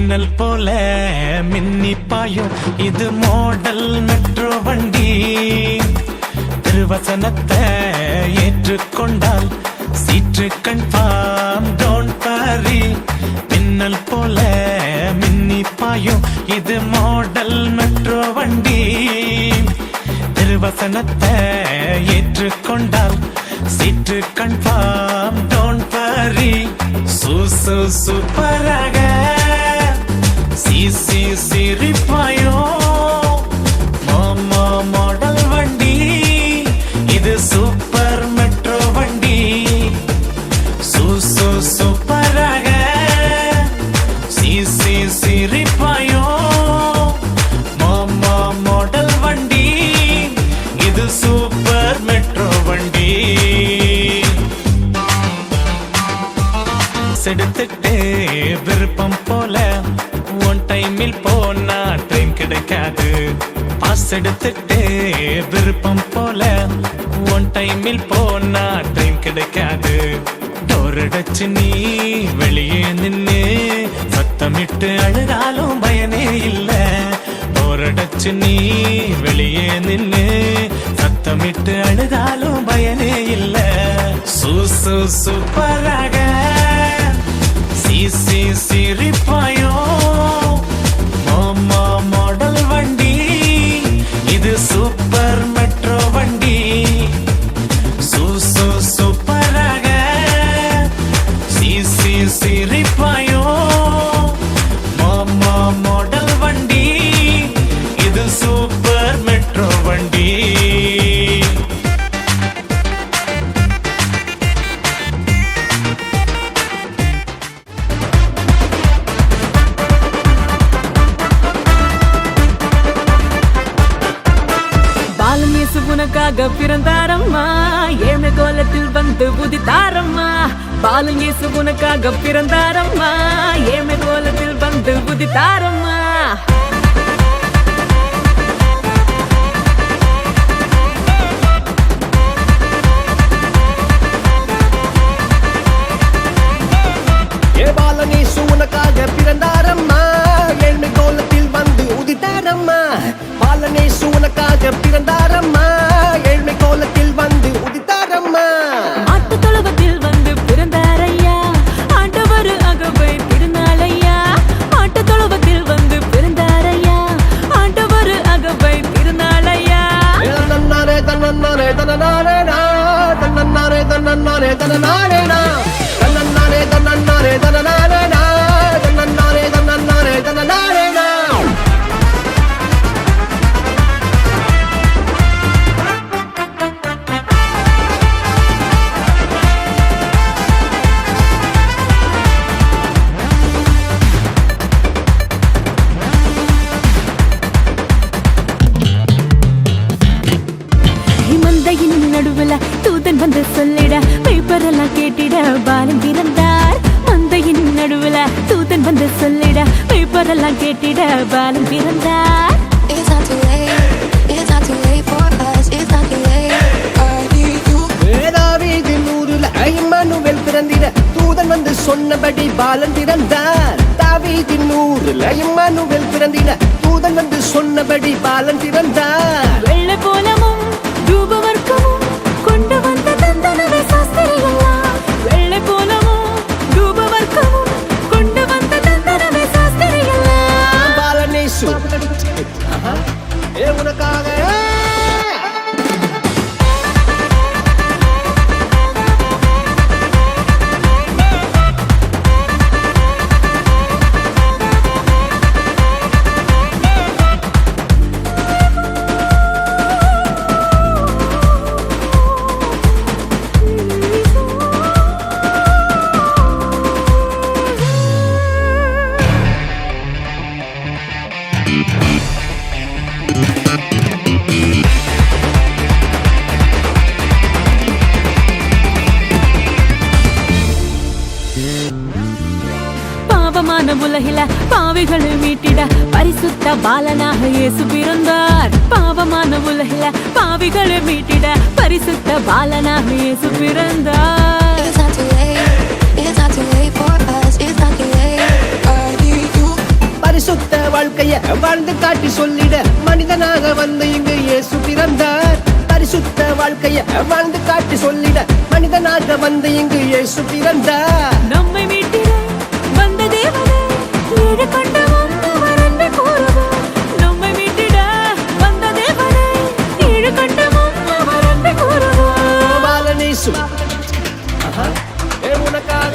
மின்னல் போல மின்னி பாயும் இது மாடல் மெட்ரோ வண்டி. திருவசனத்தை ஏற்றுக்கொண்டால் சீற்று கன்ஃபார்ம் டோன்ட் வரி. மின்னல் போல மின்னி பாயும் இது மாடல் மெட்ரோ வண்டி. திருவசனத்தை ஏற்றுக்கொண்டால் சீற்று கன்ஃபார்ம் டோன்ட் வரி. சூப்பராக சிரிப்பாயோ மாமா மாடல் வண்டி இது சூப்பர் மெட்ரோ வண்டி. சூப்பராக சிரிப்பாயோ மாமா மாடல் வண்டி இது சூப்பர் மெட்ரோ வண்டி. எடுத்துட்டு விருப்பம் போல ஒன் டைமில் போனா ட்ரெயின் கிடைக்காது. பாஸ் எடுத்துட்டு விருப்பம் போல ஒன் டைமில் போனா ட்ரெயின் கிடைக்காது. டோர் அடைச்சு நீ வெளியே நின்னு சத்தமிட்டு அழுதாலும் பயனே இல்ல. டோர் அடைச்சு நீ வெளியே நின்னு சத்தமிட்டு அழுதாலும் பயனே இல்ல. சூப்பராக சிரிப்பாயோ மாமா மாடல் வண்டி இது சூப்பர் மெட்ரோ வண்டி. சூப்பராக சிரிப்பாயோ மாமா மாடல் வண்டி இது சூப்பர் மெட்ரோ வண்டி. உனக்காக பிறந்தாரம்மா ஏழ்மை கோலத்தில் வந்து உதித்தாரம்மா. பாலன் இயேசு உனக்காக பிறந்தாரம்மா ஏழ்மை கோலத்தில் வந்து உதித்தாரம்மா. பாலன் இயேசு உனக்காக பிறந்தாரம்மா ஏழ்மை கோலத்தில் வந்து உதித்தாரம்மா. பாலன் இயேசு உனக்காக பிறந்தாரம்மா ஏழ்மை கோலத்தில் வந்து உதித்தாரம்மா. ஆட்டு தொழுவத்தில் வந்து பிறந்தாரையா ஆண்டவர் அகவை திருநாளையா. ஆட்டு தொழுவத்தில் வந்து பிறந்தாரையா ஆண்டவர் அகவை திருநாளையா. தன்னாரே தன்னாரே தன்னாரே தன்னாரே தன்னாரே தன்னாரே தன்னாரே தன்னாரே தன்னாரே தன்னாரே தன்னாரே தன்னாரே தன்னாரே. நடுவுல தூதன் வந்து சொல்லிட பேப்பரெல்லாம் கேட்டிட பாலன் பிறந்தார். மந்தையின் நடுவுல தூதன் வந்து சொல்லிட பேப்பரெல்லாம் கேட்டிட பாலன் பிறந்தார். It's not too late for us. It's not too late. தாவீதின் ஊரில் இம்மானுவேல் பிறந்திட தூதன் வந்து சொன்னபடி பாலன் பிறந்தார். தாவீதின் ஊரில் இம்மானுவேல் பிறந்திட தூதன் வந்து சொன்னபடி பாலன் பிறந்தார். வெள்ளை போலமும் தூபவர்க்கமும் கொண்டு வந்த தந்தனவே சாஸ்திரிகளா. வெள்ளை போலமும் தூபவர்க்கமும் கொண்டு வந்த தந்தனவே சாஸ்திரிகளா. பாலன் இயேசு உனக்காக பாவமான உலகில பாவிகளை மீட்டிட பரிசுத்த பாலனாக இயேசு பிறந்தார். பாவமான உலகில பாவிகளை மீட்டிட பரிசுத்த பாலனாக இயேசு பிறந்தார். It's not too late for us. It's not too late. I need you. பரிசுத்த வாழ்க்கைய வாழ்ந்து காட்டி சொல்லிட மனிதனாக வந்து இங்கு இயேசு பிறந்தார். பரிசுத்த வாழ்க்கைய வாழ்ந்து காட்டி சொல்லிட மனிதனாக வந்து இங்கு இயேசு பிறந்தார். நம்மை மீட்டிட வந்த தேவனே ஏழு கண்ட வந்தவர் என்று கூறுவார். நம்மை மீட்டிட வந்த தேவனே ஏழு கண்ட வந்தவர் என்று கூறுவார். பாலனேசு உனக்காக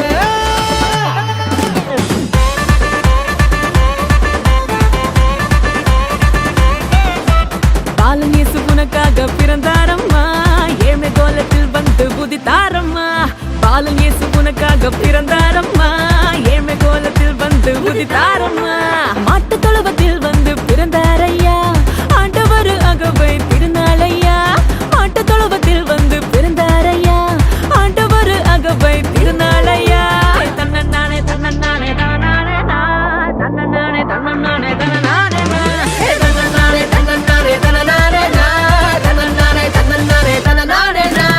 பாலன் இயேசு உனக்காக பிறந்தாரம்மா, ஏழ்மை கோலத்தில் வந்து உதித்தாரம்மா. பாலன் இயேசு உனக்காக பிறந்தாரம்மா, ஏழ்மை கோலத்தில் வந்து உதித்தாரம்மா. மாட்டு தொழுவத்தில் வந்து பிறந்தாரையா, ஆண்டவர் அகவை திருநாளையா. மாட்டு தொழுவத்தில் வந்து பிறந்தாரையா, ஆண்டவர் அகவை திருநாளையா. தன்னன்னானே தன்னன்னானே தானானே நான், தன்னன்னானே தன்னன்னானே தனநானே நான். தன்னன்னானே தன்னன்னானே தனநானே நான், தன்னன்னானே தன்னன்னானே தனநானே நான்.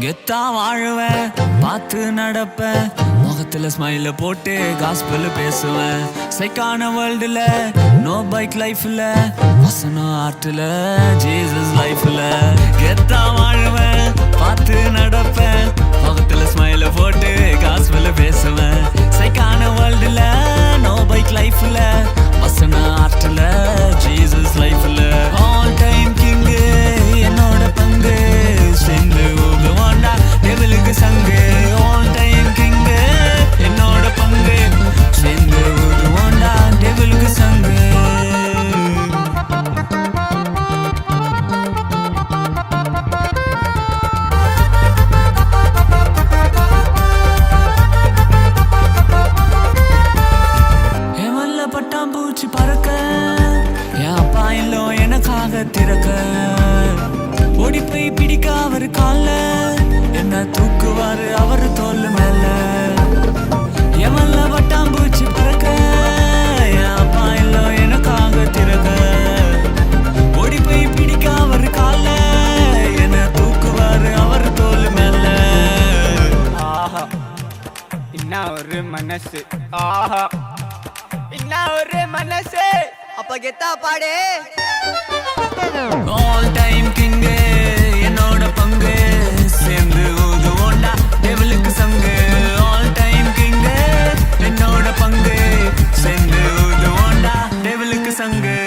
கெத்தா வாழுவேன், பார்த்து நடப்பேன், முகத்துல ஸ்மைல போட்டு காஸ்பல் பேசுவேன். சைக்கான வேர்ல்டுல நோ பைக் லைஃப்ல, வசனம் ஆர்ட்ல ஜீசஸ் லைஃப்ல. கெத்தா வாழுவேன், பார்த்து நடப்பேன், முகத்துல ஸ்மைல போட்டு காஸ்பல் பேசுவேன். சைக்கான வேர்ல்டுல நோ பைக் லைஃப்ல, வசனம் ஆர்ட்ல ஜீசஸ் லைஃப்ல. ஆல் டைம் கிங் என்னோட பங்கு, சேர்ந்து ஊதுவாண்டா டெவிலுக்கு சங்கு. ஆல் டைம் கிங் என்னோட பங்கு, சேர்ந்து ஊதுவாண்டா டெவிலுக்கு சங்கு. எவன்ல பட்டாம்பூச்சி பறக்க, என் அப்பா இல்லோ எனக்காக திறக்க. ஓடி போய் பிடிக்க அவரு கால, என்ன தூக்குவாரு அவரு தோல் மேல. எவன்ல பட்டாம்பூச்சி பறக்க, என் அப்பா இல்லோ எனக்காக திறக்க. ஓடி போய் பிடிக்க அவரு கால, என்ன தூக்குவாரு அவரு தோல் மேல. ஆஹா என்ன ஒரு மனசு, ஆஹா என்ன ஒரு மனசு. அப்ப கெத்தா பாடு. ஆல் டைம் கிங் என்னோட பங்கு, சேர்ந்து ஊதுவோண்டா டெவிலுக்கு சங்கு. ஆல் டைம் கிங் என்னோட பங்கு, சேர்ந்து ஊதுவோண்டா டெவிலுக்கு சங்கு.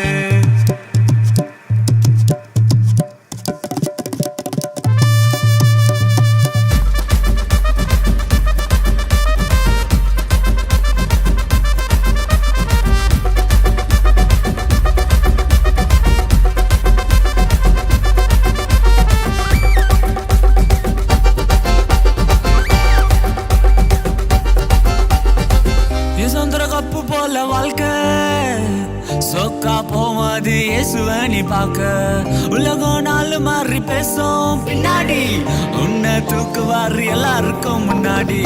சுந்தர கப்பு போல வாழ்க்கை, சொக்கா போவாது இயேசுவை நீ பார்க்க. உலகம் நாலு மாறி பேசும் பின்னாடி, உன்னை தூக்குவாரு எல்லாருக்கும் முன்னாடி.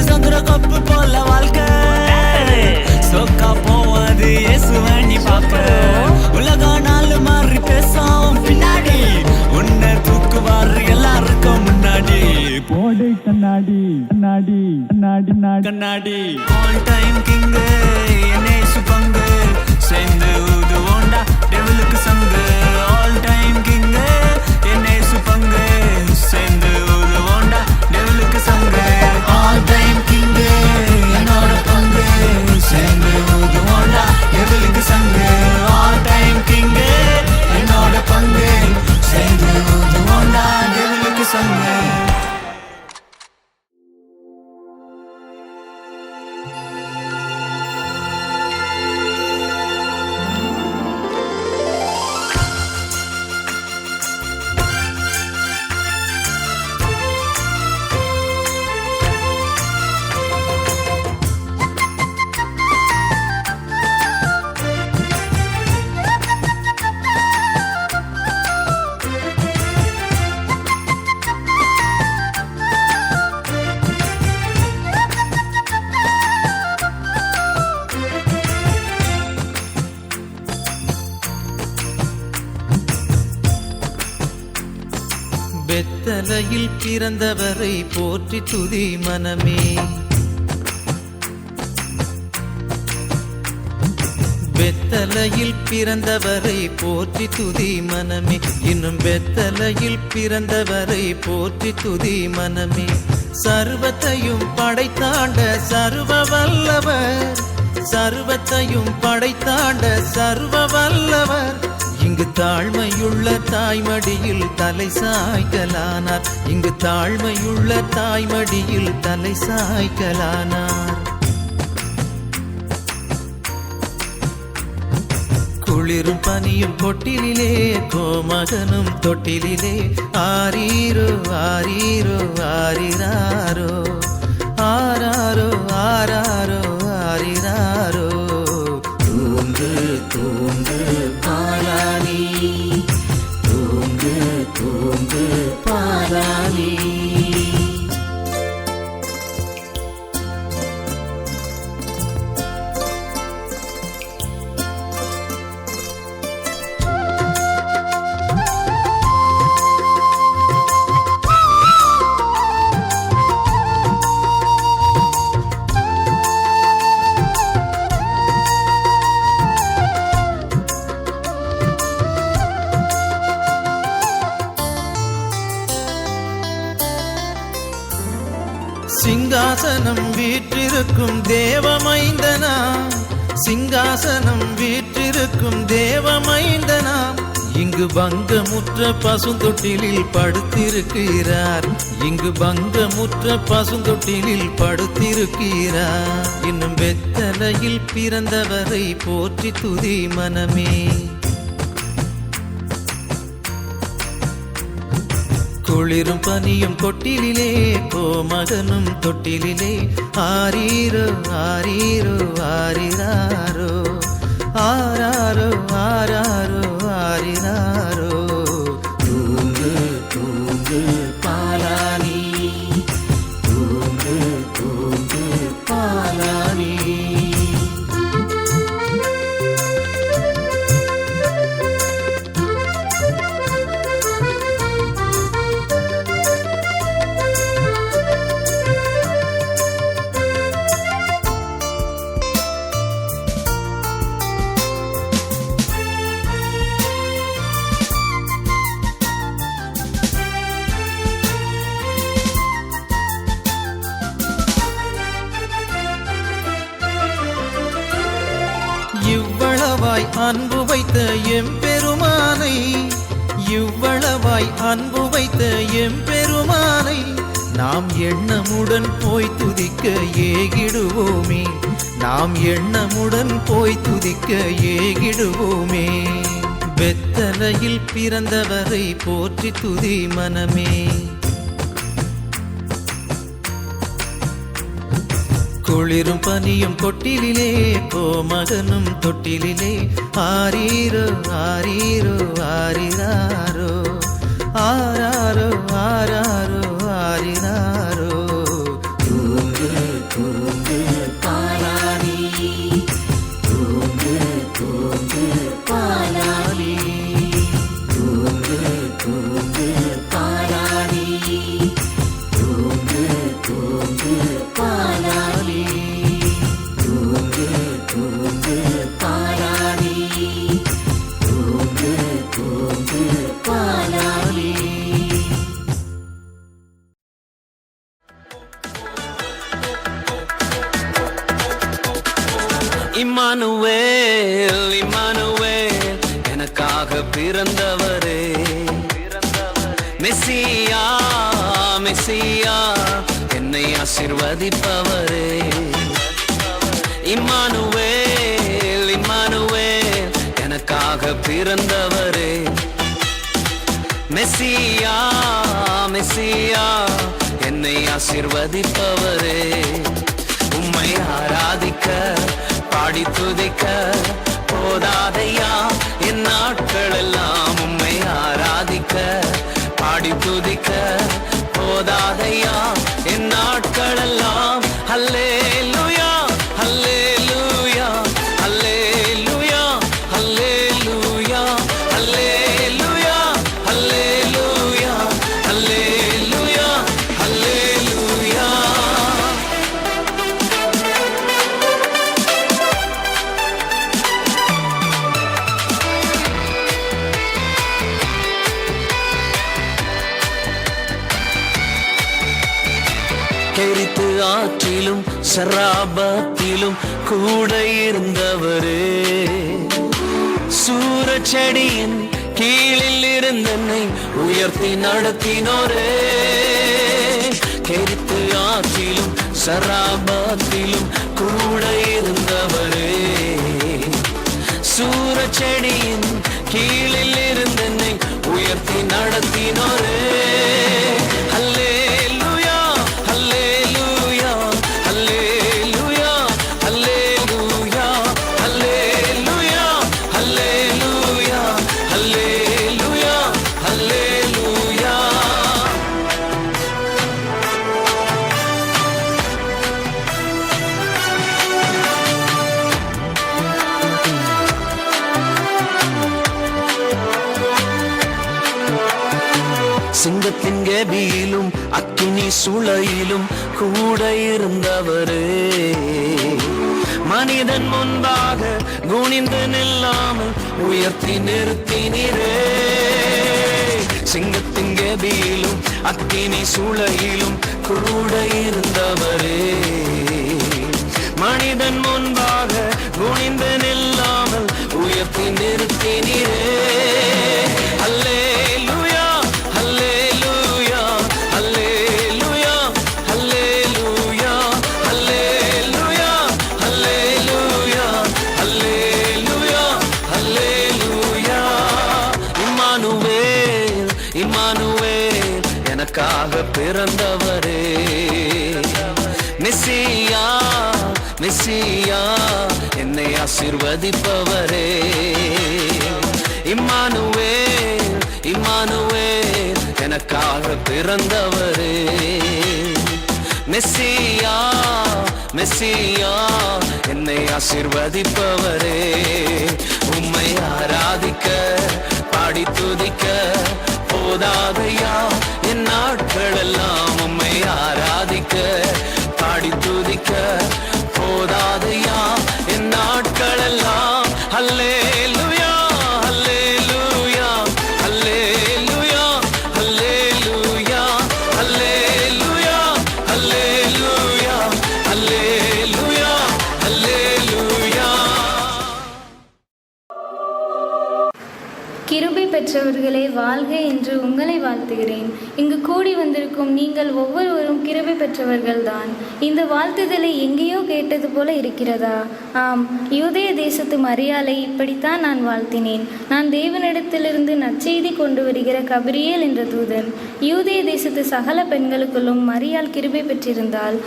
சுந்தர கப்பு போல வாழ்க்கை, சொக்கா போவாது இயேசுவை நீ பார்க்க. உலகம் நாலு மாறி பேசும் பின்னாடி, உன்னை தூக்குவாரு எல்லாருக்கும் முன்னாடி. போடு கண்ணாடி கண்ணாடி கண்ணாடி கண்ணாடி. ஆல் டைம் கிங் என்னேசு பங்கு, சேர்ந்து ஊதுவோண்டா டெவிலுக்கு சங்கு. ஆல் டைம் கிங் என்னேசு பங்கு, சேர்ந்து ஊதுவோண்டா டெவிலுக்கு சங்கு. ஆல் டைம் கிங் என்னோட பங்கு, சேர்ந்து ஊதுவோண்டா டெவிலுக்கு சங்கு. ஆல் டைம் கிங் என்னோட பங்கு, சேர்ந்து ஊதுவோண்டா டெவிலுக்கு சங்கு. பெத்தலையில் பிறந்தவரை போற்றி துதி மனமே. பெத்தலையில் பிறந்தவரை போற்றி துதி மனமே. இன்னும் பெத்தலையில் பிறந்தவரை போற்றி துதி மனமே. சர்வத்தையும் படைத்தாண்ட சர்வ வல்லவர், சர்வத்தையும் படைத்தாண்ட சர்வ வல்லவர், இங்கு தாழ்மையுள்ள தாய்மடியில் தலை சாய்க்கலானார். இங்கு தாழ்மையுள்ள தாய்மடியில் தலை சாய்க்கலானார். குளிரும் பனியும் கொட்டிலே கோமகனும் தொட்டிலே ஆரீரோ ஆரீரோ ஆரிராரோ ஆராரோ ஆராரோ ஆரிராரோ. தூங்கு தூங்கு பாலானி, தூங்கு தூங்கு பாலானி. சிங்காசனம் வீற்றிருக்கும் தேவமைந்தனா, சிங்காசனம் வீற்றிருக்கும் தேவமைந்தனா, இங்கு பங்கமுற்ற பசுந்தொட்டிலில் படுத்திருக்கிறார். இங்கு பங்கமுற்ற பசுந்தொட்டிலில் படுத்திருக்கிறார். இன்னும் பெத்தலையில் பிறந்தவரை போற்றி துதி மனமே. குளிரும் பனியும் கொட்டிலே கோமகனும் தொட்டிலே ஆரீரோ ஆரீரோ ஆரிராரோ ஆராரோ ஆராரோ ஆரிராரோ. தூங்கு தூங்கு பாலானி, தூங்கு தூங்கு பாலானி. இவ்வளவாய் அன்பு வைத்த எம்பெருமானை, இவ்வளவாய் அன்பு வைத்த எம்பெருமானை நாம் எண்ணமுடன் போய் துதிக்க ஏகிடுவோமே. நாம் எண்ணமுடன் போய் துதிக்க ஏகிடுவோமே. பெத்தலையில் பிறந்தவரை போற்றி துதி மனமே. குளிரும் பனியும் கொட்டிலே கோமகனும் தொட்டிலே ஆரீரோ ஆரீரோ ஆரிராரோ ஆராரோ ஆராரோ ஆரிராரோ. தூங்கு தூங்கு பாலானி, தூங்கு தூங்கு பாலானி, தூங்கு தூங்கு பாலானி, தூங்கு தூங்கு பாலானி, தூங்கு தூங்கு பாலானி, தூங்கு தூங்கு பாலானி. இம்மானுவேல் இம்மானுவேல் எனக்காக பிறந்தவரே, மெசியா மெசியா என்னை ஆசீர்வதிப்பவரே. இம்மானுவேல் இம்மானுவேல் எனக்காக பிறந்தவரே, மெசியா மெசியா என்னை ஆசீர்வதிப்பவரே. உம்மை ஆராதிக்க பாடி துதிக்க போதாதையா என் நாட்கள் எல்லாம். உம்மை ஆராதிக்க பாடி துதிக்க போதாதையா என் நாட்கள் எல்லாம். அல்லேலூயா அல்லேலூயா அல்லேலூயா அல்லேலூயா அல்லேலூயா அல்லேலூயா அல்லேலூயா கெரித்து ஆற்றிலும் சராபத்திலும் கூட இருந்தவரே, சூரச்செடியின் கீழில் இருந்தென்னை உயர்த்தி நடத்தினோரே, கெரித்து ஆற்றிலும் சராபத்திலும் கூட இருந்தவரே, சூரச்செடியின் கீழில் இருந்தென்னை உயர்த்தி நடத்தினோரே. அல்லேலூயா அல்லேலூயா அல்லேலூயா அல்லேலூயா அல்லேலூயா அல்லேலூயா அல்லேலூயா அல்லேலூயா. சிங்கத்தின் கெபியிலும் அக்கினி சூளையிலும் கூட இருந்தவரே, மனிதன் முன்பாக குனிந்து நில்லாமல் உயர்த்தி நிறுத்தினீரே, சிங்கத்தின் கெபியிலும் அக்கினி சூளையிலும் கூட இருந்தவரே, மனிதன் முன்பாக குனிந்து நில்லாமல் உயர்த்தி நிறுத்தினீரே. அல்லேலூயா அல்லேலூயா அல்லேலூயா அல்லேலூயா அல்லேலூயா அல்லேலூயா அல்லேலூயா அல்லேலூயா. இம்மானுவேல் இம்மானுவேல் எனக்காக பிறந்தவரே, மெசியா மெசியா என்னை ஆசீர்வதிப்பவரே, இம்மானுவேல் இம்மானுவேல் எனக்காக பிறந்தவரே, மெசியா மெசியா என்னை ஆசீர்வதிப்பவரே. உம்மை ஆராதிக்க பாடி துதிக்க போதாதையா என் நாட்களெல்லாம், உம்மை ஆராதிக்க பாடி துதிக்க போதாதையா என் நாட்களெல்லாம். அல்லேலூயா அல்லேலூயா அல்லேலூயா அல்லேலூயா அல்லேலூயா அல்லேலூயா அல்லேலூயா அல்லேலூயா. கிருபை பெற்றவர்களே வாழ்க என்று உங்களை வாழ்த்துகிறேன். இங்கு கூடி வந்திருக்கும் நீங்கள் ஒவ்வொருவரும் கிருபை பெற்றவர்கள்தான். இந்த வாழ்த்துதலை எங்கேயோ கேட்டது போல இருக்கிறதா? ஆம், யூதேய தேசத்து மரியாளை இப்படித்தான் நான் வாழ்த்தினேன். நான் தேவனிடத்திலிருந்து நற்செய்தி கொண்டு வருகிற கபிரியேல் என்ற தூதன். யூதேய தேசத்து சகல பெண்களுக்குள்ளும் மரியாள் கிருபை பெற்றிருந்தாள்.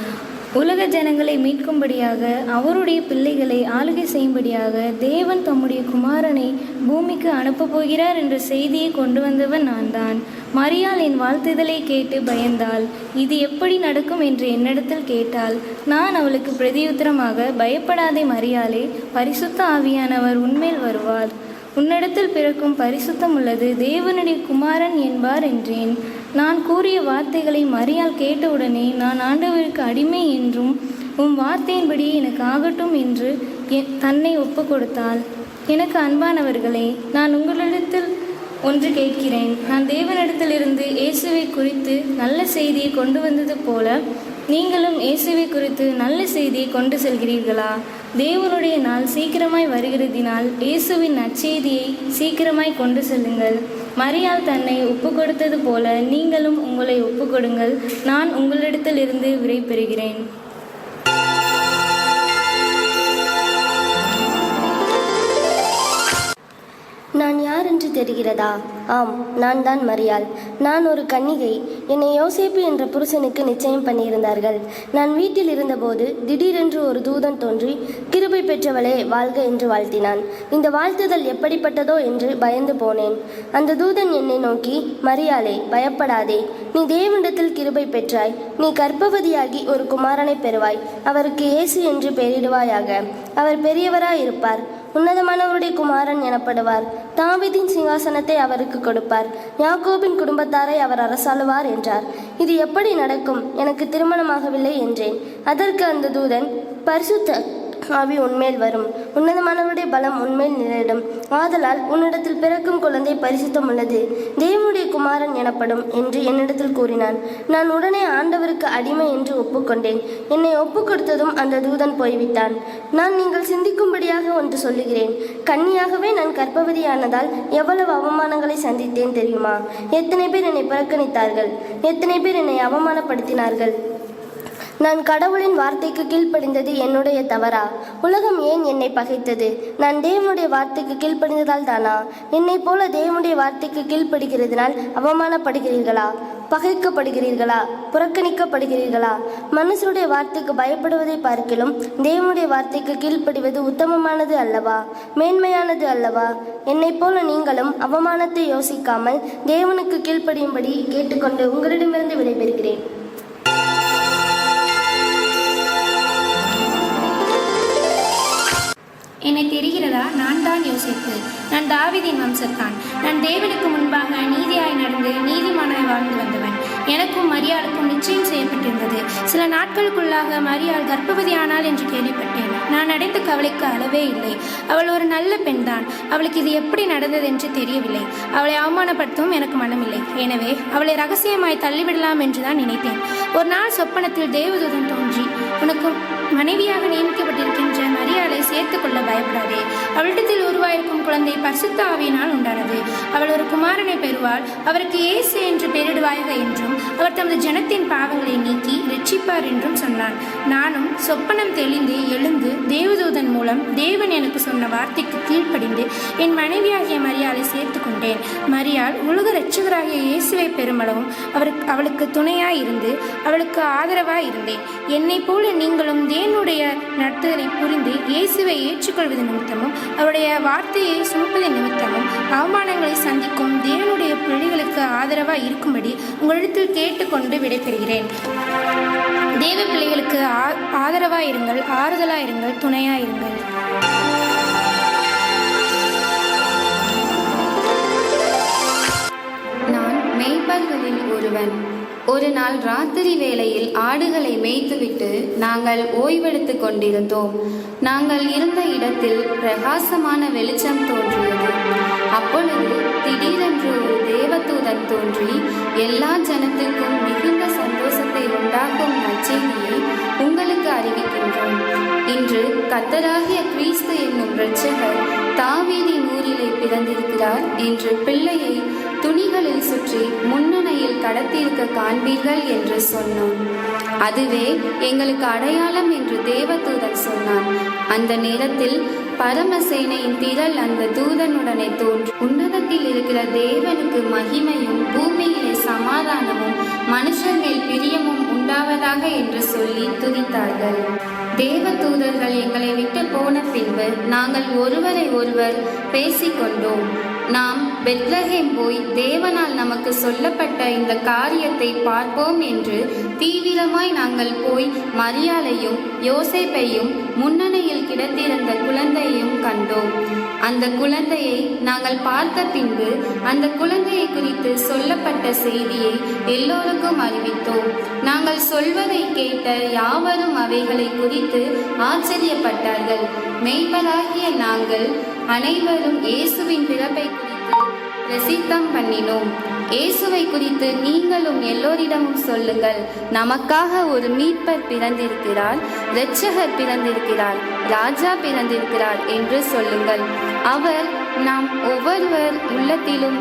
உலக ஜனங்களை மீட்கும்படியாக, அவருடைய பிள்ளைகளை ஆளுகை செய்யும்படியாக தேவன் தம்முடைய குமாரனை பூமிக்கு அனுப்பப் போகிறார் என்ற செய்தியை கொண்டு வந்தவன் நான் தான். மரியாள் என் வாழ்த்துதலை கேட்டு பயந்தாள். இது எப்படி நடக்கும் என்று என்னிடத்தில் கேட்டாள். நான் அவளுக்கு பிரதியுத்தரமாக, பயப்படாதே மரியாளே, பரிசுத்த ஆவியானவர் உன்மேல் வருவார். உன்னிடத்தில் பிறக்கும் பரிசுத்தம் உள்ளது தேவனுடைய குமாரன் என்பார் என்றேன். நான் கூறிய வார்த்தைகளை மரியாள் கேட்டவுடனே, நான் ஆண்டவருக்கு அடிமை என்றும் உம் வார்த்தையின்படியே எனக்கு ஆகட்டும் என்று தன்னை ஒப்பு கொடுத்தாள். எனக்கு அன்பானவர்களே, நான் உங்களிடத்தில் ஒன்று கேட்கிறேன். நான் தேவனிடத்திலிருந்து இயேசுவை குறித்து நல்ல செய்தியை கொண்டு வந்தது போல நீங்களும் இயேசுவை குறித்து நல்ல செய்தியை கொண்டு செல்கிறீர்களா? தேவனுடைய நாள் சீக்கிரமாய் வருகிறதினால் இயேசுவின் நற்செய்தியை சீக்கிரமாய் கொண்டு செல்லுங்கள். மரியாள் தன்னை ஒப்பு கொடுத்தது போல நீங்களும் உங்களை ஒப்பு கொடுங்கள். நான் உங்களிடத்திலிருந்து விடை பெறுகிறேன். நான் யார் என்று தெரிகிறதா? ஆம், நான் தான் மரியாள். நான் ஒரு கன்னிகை. என்னை யோசேப்பு என்ற புருஷனுக்கு நிச்சயம் பண்ணியிருந்தார்கள். நான் வீட்டில் இருந்தபோது திடீரென்று ஒரு தூதன் தோன்றி, கிருபை பெற்றவளே வாழ்க என்று வாழ்த்தினான். இந்த வாழ்த்துதல் எப்படிப்பட்டதோ என்று பயந்து போனேன். அந்த தூதன் என்னை நோக்கி, மரியாளே, பயப்படாதே, நீ தேவனிடத்தில் கிருபை பெற்றாய். நீ கர்ப்பவதியாகி ஒரு குமாரனை பெறுவாய். அவருக்கு இயேசு என்று பெயரிடுவாயாக. அவர் பெரியவராயிருப்பார். உன்னதமானவருடைய குமாரன் எனப்படுவார். தாவீதின் சிங்காசனத்தை அவருக்கு கொடுப்பார். யாக்கோபின் குடும்பத்தாரை அவர் அரசாளுவார் என்றார். இது எப்படி நடக்கும்? எனக்கு திருமணமாகவில்லை என்றேன். அதற்கு அந்த தூதன், பரிசுத்த ஆவி உன்மேல் வரும், உன்னதமானவருடைய பலம் உன்மேல் நிலையிடும். ஆதலால் உன்னிடத்தில் பிறக்கும் குழந்தை பரிசுத்தம் உள்ளது, தேவனுடைய குமாரன் எனப்படும் என்று என்னிடத்தில் கூறினான். நான் உடனே ஆண்டவருக்கு அடிமை என்று ஒப்புக்கொண்டேன். என்னை ஒப்புக் கொடுத்ததும் அந்த தூதன் போய்விட்டான். நான் நீங்கள் சிந்திக்கும்படியாக ஒன்று சொல்லுகிறேன். கன்னியாகவே நான் கர்ப்பவதியானதால் எவ்வளவு அவமானங்களை சந்தித்தேன் தெரியுமா? எத்தனை பேர் என்னை புறக்கணித்தார்கள், எத்தனை பேர் என்னை அவமானப்படுத்தினார்கள். நான் கடவுளின் வார்த்தைக்கு கீழ்ப்படிந்தது என்னுடைய தவறா? உலகம் ஏன் என்னை பகைத்தது? நான் தேவனுடைய வார்த்தைக்கு கீழ்ப்படிந்ததால் தானா? என்னை போல தேவனுடைய வார்த்தைக்கு கீழ்ப்படுகிறதுனால் அவமானப்படுகிறீர்களா? பகைக்கப்படுகிறீர்களா? புறக்கணிக்கப்படுகிறீர்களா? மனுஷருடைய வார்த்தைக்கு பயப்படுவதை பார்க்கிலும் தேவனுடைய வார்த்தைக்கு கீழ்ப்படிவது உத்தமமானது அல்லவா? மேன்மையானது அல்லவா? என்னை போல நீங்களும் அவமானத்தை யோசிக்காமல் தேவனுக்கு கீழ்ப்படியும்படி கேட்டுக்கொண்டு உங்களிடமிருந்து விடைபெறுகிறேன். என்னை தெரிகிறதா? நான் தான் யோசிப்பு. நான் தாவீதின் வம்சத்தான். நான் தேவனுக்கு முன்பாக நீதியாய் நடந்து நீதிமானாய் வாழ்ந்து வந்தவன். எனக்கும் மரியாளுக்கும் நிச்சயம் செய்யப்பட்டிருந்தது. சில நாட்களுக்குள்ளாக மரியாள் கர்ப்பவதியானாள் என்று கேள்விப்பட்டேன். நான் அடைந்த கவலைக்கு அளவே இல்லை. அவள் ஒரு நல்ல பெண்தான். அவளுக்கு இது எப்படி நடந்தது என்று தெரியவில்லை. அவளை அவமானப்படுத்தவும் எனக்கு மனமில்லை. எனவே அவளை ரகசியமாய் தள்ளிவிடலாம் என்றுதான் நினைத்தேன். ஒரு நாள் சொப்பனத்தில் தேவதூதன் தோன்றி, உனக்கு மனைவியாக நியமிக்கப்பட்டிருக்கின்ற மரியாளை சேர்த்துக் கொள்ள பயப்படாதே. அவளிடத்தில் உருவாயிருக்கும் குழந்தை பரிசுத்த ஆவியினால் உண்டானது. அவள் ஒரு குமாரனை பெறுவாள். அவருக்கு இயேசு என்று பெயரிடுவாயாக என்றும் அவர் தமது ஜனத்தின் பாவங்களை நீக்கி இரட்சிப்பார் என்றும் சொன்னான். நானும் சொப்பனம் தெளிந்து எழுந்து தேவதூதன் மூலம் தேவன் எனக்கு சொன்ன வார்த்தைக்கு கீழ்ப்படிந்து என் மனைவியாகிய மரியாளை சேர்த்து கொண்டேன். மரியாள் உலக இரட்சகராகிய இயேசுவை பெருமளவும் அவளுக்கு துணையாய் இருந்து அவளுக்கு ஆதரவாய் இருந்தேன். என்னை போல நீங்களும் தேவனுடைய நடத்துதலை புரிந்து இயேசுவை ஏற்றுக்கொள்வது நிமித்தமும் அவருடைய வார்த்தையை சுமப்பதன் நிமித்தமும் அவமானங்களை சந்திக்கும் தேவனுடைய பிள்ளைகளுக்கு ஆதரவாய் இருக்கும்படி உங்களிடத்தில் கேட்டுக்கொண்டு விடைபெறுகிறேன். தேவ பிள்ளைகளுக்கு ஆதரவாயிருங்கள், ஆறுதலாயிருங்கள், துணையாயிருங்கள். நான் மேய்ப்பர்களில் ஒருவன். ஒரு நாள் ராத்திரி வேளையில் ஆடுகளை மேய்த்துவிட்டு நாங்கள் ஓய்வெடுத்து கொண்டிருந்தோம். நாங்கள் இருந்த இடத்தில் பிரகாசமான வெளிச்சம் தோன்றியது. அப்பொழுது திடீரென்று ஒரு தேவதூதன் தோன்றி, எல்லா ஜனத்திற்கும் மிகுந்த சந்தோஷத்தை உண்டாக்கும் நற்செய்தியை உங்களுக்கு அறிவிக்கின்றோம். இன்று கர்த்தராகிய கிறிஸ்து என்னும் இரட்சகர் தாவீதின் ஊரிலே பிறந்திருக்கிறார் என்று பிள்ளையை துணிகளில் சுற்றி முன்னணையில் கடத்தியிருக்க காண்பீர்கள் என்று சொன்னோம். அதுவே எங்களுக்கு அடையாளம் என்று தேவதூதன் சொன்னான். அந்த நேரத்தில் பரமசேனையின் திரள் அந்த தூதனுடனே தோன்றி, உன்னதத்தில் இருக்கிற தேவனுக்கு மகிமையும் பூமியிலே சமாதானமும் மனுஷர் மேல் பிரியமும் உண்டாவதாக என்று சொல்லி துதித்தார்கள். தேவதூதர்கள் எங்களை விட்டு போன பின்பு நாங்கள் ஒருவரை ஒருவர் பேசிக்கொண்டோம். நாம் பெத்லகேம் போய் தேவனால் நமக்கு சொல்லப்பட்ட இந்த காரியத்தை பார்ப்போம் என்று தீவிரமாய் நாங்கள் போய் மரியாளையும் யோசேப்பையும் முன்னணையில் கிடத்திருந்த குழந்தையையும் கண்டோம். அந்த குழந்தையை நாங்கள் பார்த்த பின்பு அந்த குழந்தையை குறித்து சொல்லப்பட்ட செய்தியை எல்லோருக்கும் அறிவித்தோம். நாங்கள் சொல்வதை கேட்ட யாவரும் அவைகளை குறித்து ஆச்சரியப்பட்டார்கள். மேய்ப்பராகிய நாங்கள் அனைவரும் இயேசுவின் பிறப்பை குறித்து பிரசித்தம் பண்ணினோம். இயேசுவை குறித்து நீங்களும் எல்லோரிடமும் சொல்லுங்கள். நமக்காக ஒரு மீட்பர் பிறந்திருக்கிறார், இரட்சகர் பிறந்திருக்கிறார், ராஜா பிறந்திருக்கிறார் என்று சொல்லுங்கள். அவர் நாம் ஒவ்வொருவர் உள்ளத்திலும்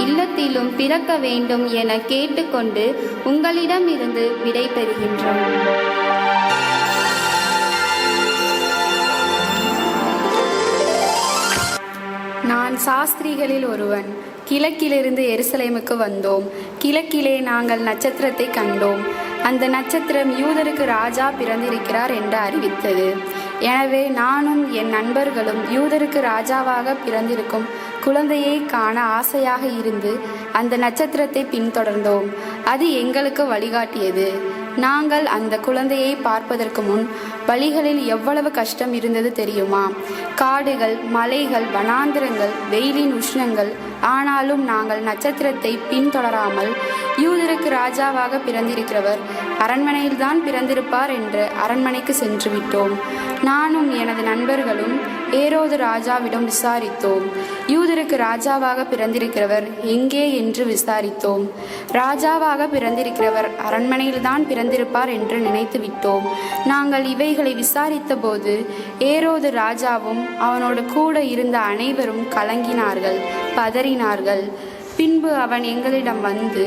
இல்லத்திலும் பிறக்க வேண்டும் என கேட்டுக்கொண்டு உங்களிடம் இருந்து விடை பெறுகின்றோம். நான் சாஸ்திரிகளில் ஒருவன். கிழக்கிலிருந்து எருசலேமுக்கு வந்தோம். கிழக்கிலே நாங்கள் நட்சத்திரத்தை கண்டோம். அந்த நட்சத்திரம் யூதருக்கு ராஜா பிறந்திருக்கிறார் என்று அறிவித்தது. எனவே நானும் என் நண்பர்களும் யூதருக்கு ராஜாவாக பிறந்திருக்கும் குழந்தையை காண ஆசையாக இருந்து அந்த நட்சத்திரத்தை பின்தொடர்ந்தோம். அது எங்களுக்கு வழிகாட்டியது. நாங்கள் அந்த குழந்தையை பார்ப்பதற்கு முன் வழிகளில் எவ்வளவு கஷ்டம் இருந்தது தெரியுமா? காடுகள், மலைகள், வனாந்திரங்கள், வெயிலின் உஷ்ணங்கள். ஆனாலும் நாங்கள் நட்சத்திரத்தை பின்தொடராமல் யூதருக்கு ராஜாவாக பிறந்திருக்கிறவர் அரண்மனையில்தான் பிறந்திருப்பார் என்று அரண்மனைக்கு சென்று விட்டோம். நானும் எனது நண்பர்களும் ஏரோது ராஜாவிடம் விசாரித்தோம். யூதருக்கு ராஜாவாக பிறந்திருக்கிறவர் எங்கே என்று விசாரித்தோம். ராஜாவாக பிறந்திருக்கிறவர் அரண்மனையில்தான் பிறந்திருப்பார் என்று நினைத்து விட்டோம். நாங்கள் இவைகளை விசாரித்த போது ஏரோது ராஜாவும் அவனோடு கூட இருந்த அனைவரும் கலங்கினார்கள், பதறினார்கள். பின்பு அவன் எங்களிடம் வந்து,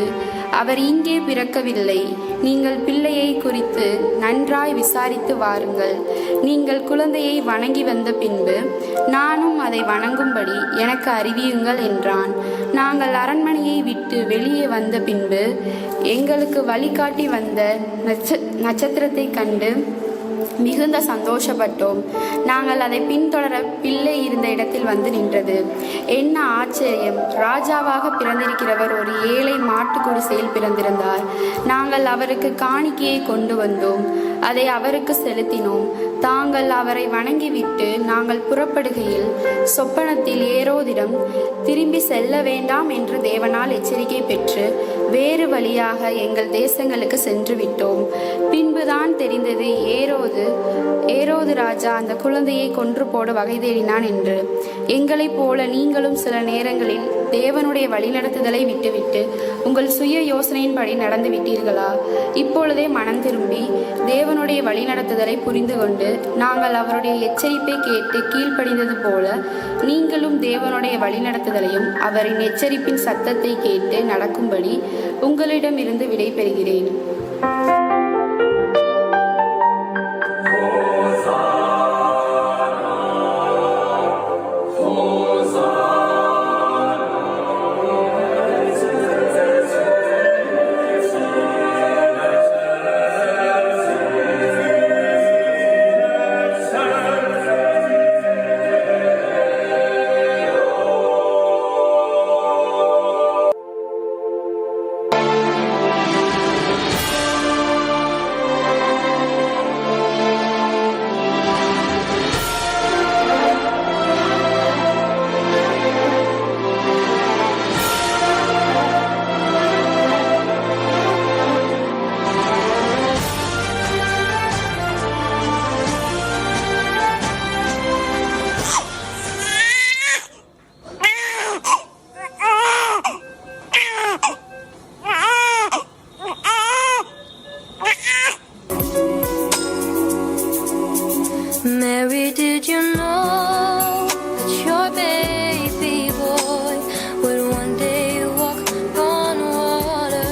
அவர் இங்கே பிறக்கவில்லை. நீங்கள் பிள்ளையை குறித்து நன்றாய் விசாரித்து வாருங்கள். நீங்கள் குழந்தையை வணங்கி வந்த பின்பு நானும் அதை வணங்கும்படி எனக்கு அறிவியுங்கள் என்றான். நாங்கள் அரண்மனையை விட்டு வெளியே வந்த பின்பு எங்களுக்கு வழிகாட்டி வந்த நட்சத்திரத்தை கண்டு மிகுந்த சந்தோஷப்பட்டோம். நாங்கள் அதை பின்தொடர பிள்ளை இருந்த இடத்தில் வந்து நின்றது. என்ன ஆச்சரியம்! ராஜாவாக பிறந்திருக்கிறவர் ஒரு ஏழை மாட்டு குடிசையில் பிறந்திருந்தார். நாங்கள் அவருக்கு காணிக்கையை கொண்டு வந்தோம். அதை அவருக்கு செலுத்தினோம். தாங்கள் அவரை வணங்கிவிட்டு நாங்கள் புறப்படுகையில் சொப்பனத்தில் ஏரோதிடம் திரும்பி செல்ல வேண்டாம் என்று தேவனால் எச்சரிக்கை பெற்று வேறு வழியாக எங்கள் தேசங்களுக்கு சென்று விட்டோம். பின்புதான் தெரிந்தது ஏரோது ராஜா அந்த குழந்தையை கொன்று போட வகை தேடினான் என்று. எங்களைப் போல நீங்களும் சில நேரங்களில் தேவனுடைய வழிநடத்துதலை விட்டுவிட்டு உங்கள் சுய யோசனையின்படி நடந்து விட்டீர்களா? இப்பொழுதே மனம் திரும்பி தேவனுடைய வழிநடத்துதலை புரிந்து கொண்டு நாங்கள் அவருடைய எச்சரிப்பை கேட்டு கீழ்ப்படிந்தது போல நீங்களும் தேவனுடைய வழிநடத்துதலையும் அவரின் எச்சரிப்பின் சத்தத்தை கேட்டு நடக்கும்படி உங்களிடமிருந்து விடை பெறுகிறேன். Mary, did you know that your baby boy would one day walk on water?